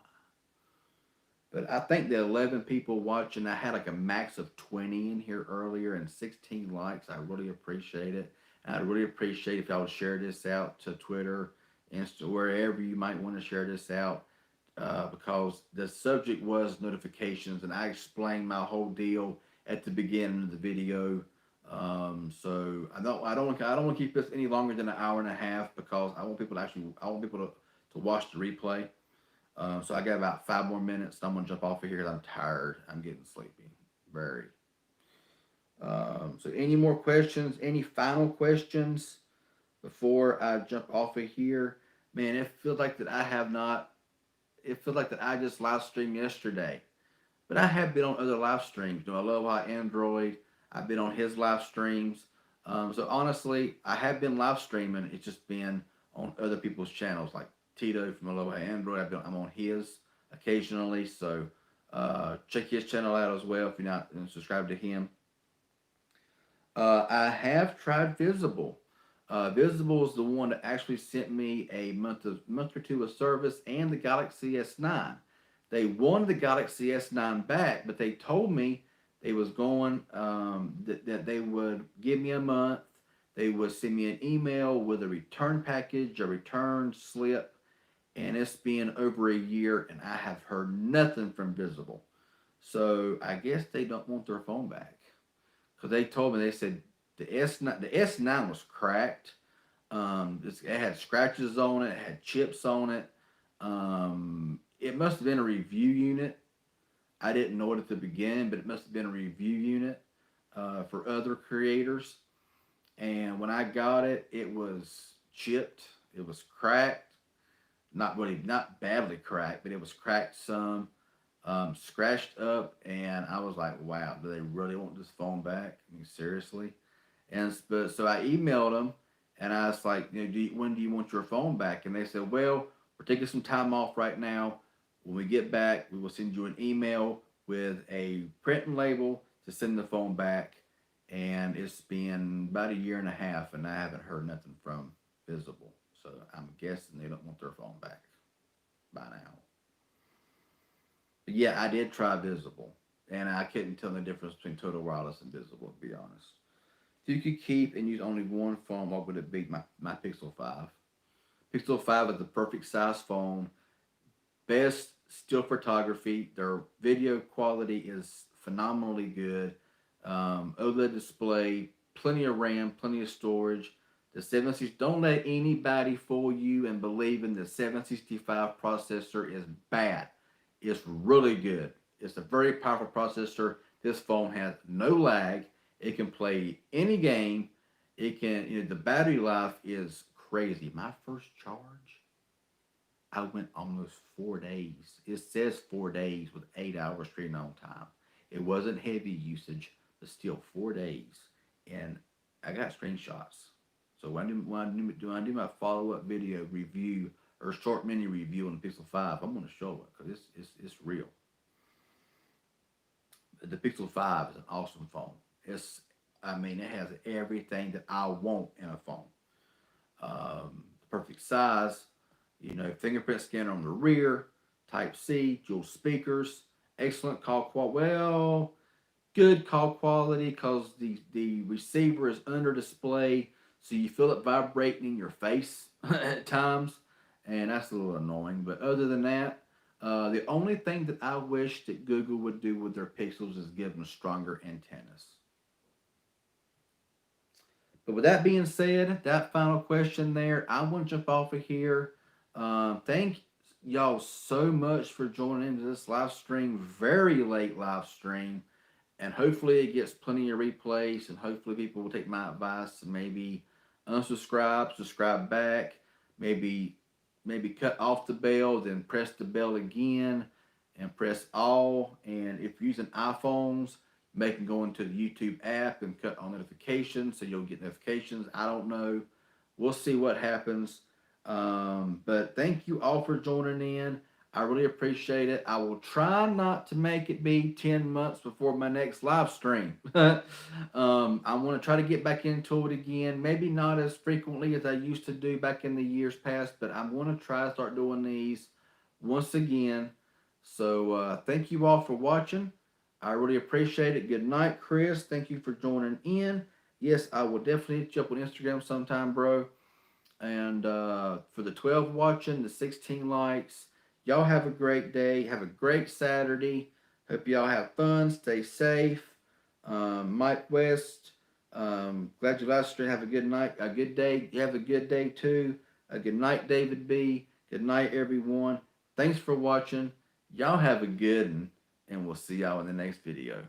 But I think the 11 people watching, I had like a max of 20 in here earlier and 16 likes. I really appreciate it. And I'd really appreciate if y'all would share this out to Twitter, Insta, wherever you might want to share this out. Because the subject was notifications, and I explained my whole deal at the beginning of the video. So I don't want to keep this any longer than an hour and a half because I want people to watch the replay. So I got about 5 more minutes. I'm gonna jump off of here because I'm tired. I'm getting sleepy. Very. So any more questions? Any final questions before I jump off of here? Man, it feels like that I have not. It feels like that I just live streamed yesterday, but I have been on other live streams. You know, I love how Android. I've been on his live streams. So honestly, I have been live streaming. It's just been on other people's channels, like Tito from Aloha Android. I'm on his occasionally. So check his channel out as well if you're not subscribed to him. I have tried Visible. Visible is the one that actually sent me a month or two of service and the Galaxy S9. They wanted the Galaxy S9 back, but they told me they was going that they would give me a month. They would send me an email with a return package, a return slip, and it's been over a year, and I have heard nothing from Visible. So I guess they don't want their phone back because they told me they said the S9 was cracked. It had scratches on it, it had chips on it. It must have been a review unit. I didn't know it at the beginning, but it must have been a review unit for other creators. And when I got it, it was chipped. It was cracked. Not really, not badly cracked, but it was cracked some, scratched up, and I was like, "Wow, do they really want this phone back? I mean, seriously?" And but so I emailed them, and I was like, "When do you want your phone back?" And they said, "Well, we're taking some time off right now. When we get back, we will send you an email with a print and label to send the phone back." And it's been about a year and a half, and I haven't heard nothing from Visible. So I'm guessing they don't want their phone back by now. But yeah, I did try Visible, and I couldn't tell the difference between Total Wireless and Visible, to be honest. If you could keep and use only one phone, what would it be? My Pixel 5. Pixel 5 is the perfect size phone. Best still photography. Their video quality is phenomenally good. OLED display, plenty of RAM, plenty of storage. The 760, don't let anybody fool you and believe in the 765 processor is bad. It's really good. It's a very powerful processor. This phone has no lag. It can play any game. It can, the battery life is crazy. My first charge, I went almost 4 days. It says 4 days with 8 hours screen on time. It wasn't heavy usage, but still 4 days. And I got screenshots. So when I do my follow up video review or short mini review on the Pixel 5, I'm going to show it because it's real. The Pixel 5 is an awesome phone. It has everything that I want in a phone. Perfect size, fingerprint scanner on the rear, Type C, dual speakers, excellent call quality. Well, good call quality because the receiver is under display, so you feel it vibrating in your face at times, and that's a little annoying. But other than that, the only thing that I wish that Google would do with their Pixels is give them stronger antennas. But with that being said, that final question there, I want to jump off of here. Thank y'all so much for joining into this live stream, very late live stream. And hopefully it gets plenty of replays, and hopefully people will take my advice and maybe unsubscribe, subscribe back, maybe cut off the bell, then press the bell again and press all. And if you're using iPhones, make them go into the YouTube app and cut on notifications so you'll get notifications. I don't know. We'll see what happens. But thank you all for joining in. I really appreciate it. I will try not to make it be 10 months before my next live stream. I want to try to get back into it again. Maybe not as frequently as I used to do back in the years past, but I'm going to try to start doing these once again. So thank you all for watching. I really appreciate it. Good night, Chris. Thank you for joining in. Yes, I will definitely hit you up on Instagram sometime, bro. And for the 12 watching, the 16 likes, y'all have a great day. Have a great Saturday. Hope y'all have fun. Stay safe. Mike West, glad you live stream. Have a good night. A good day. You have a good day too. Good night, David B. Good night, everyone. Thanks for watching. Y'all have a good one, and we'll see y'all in the next video.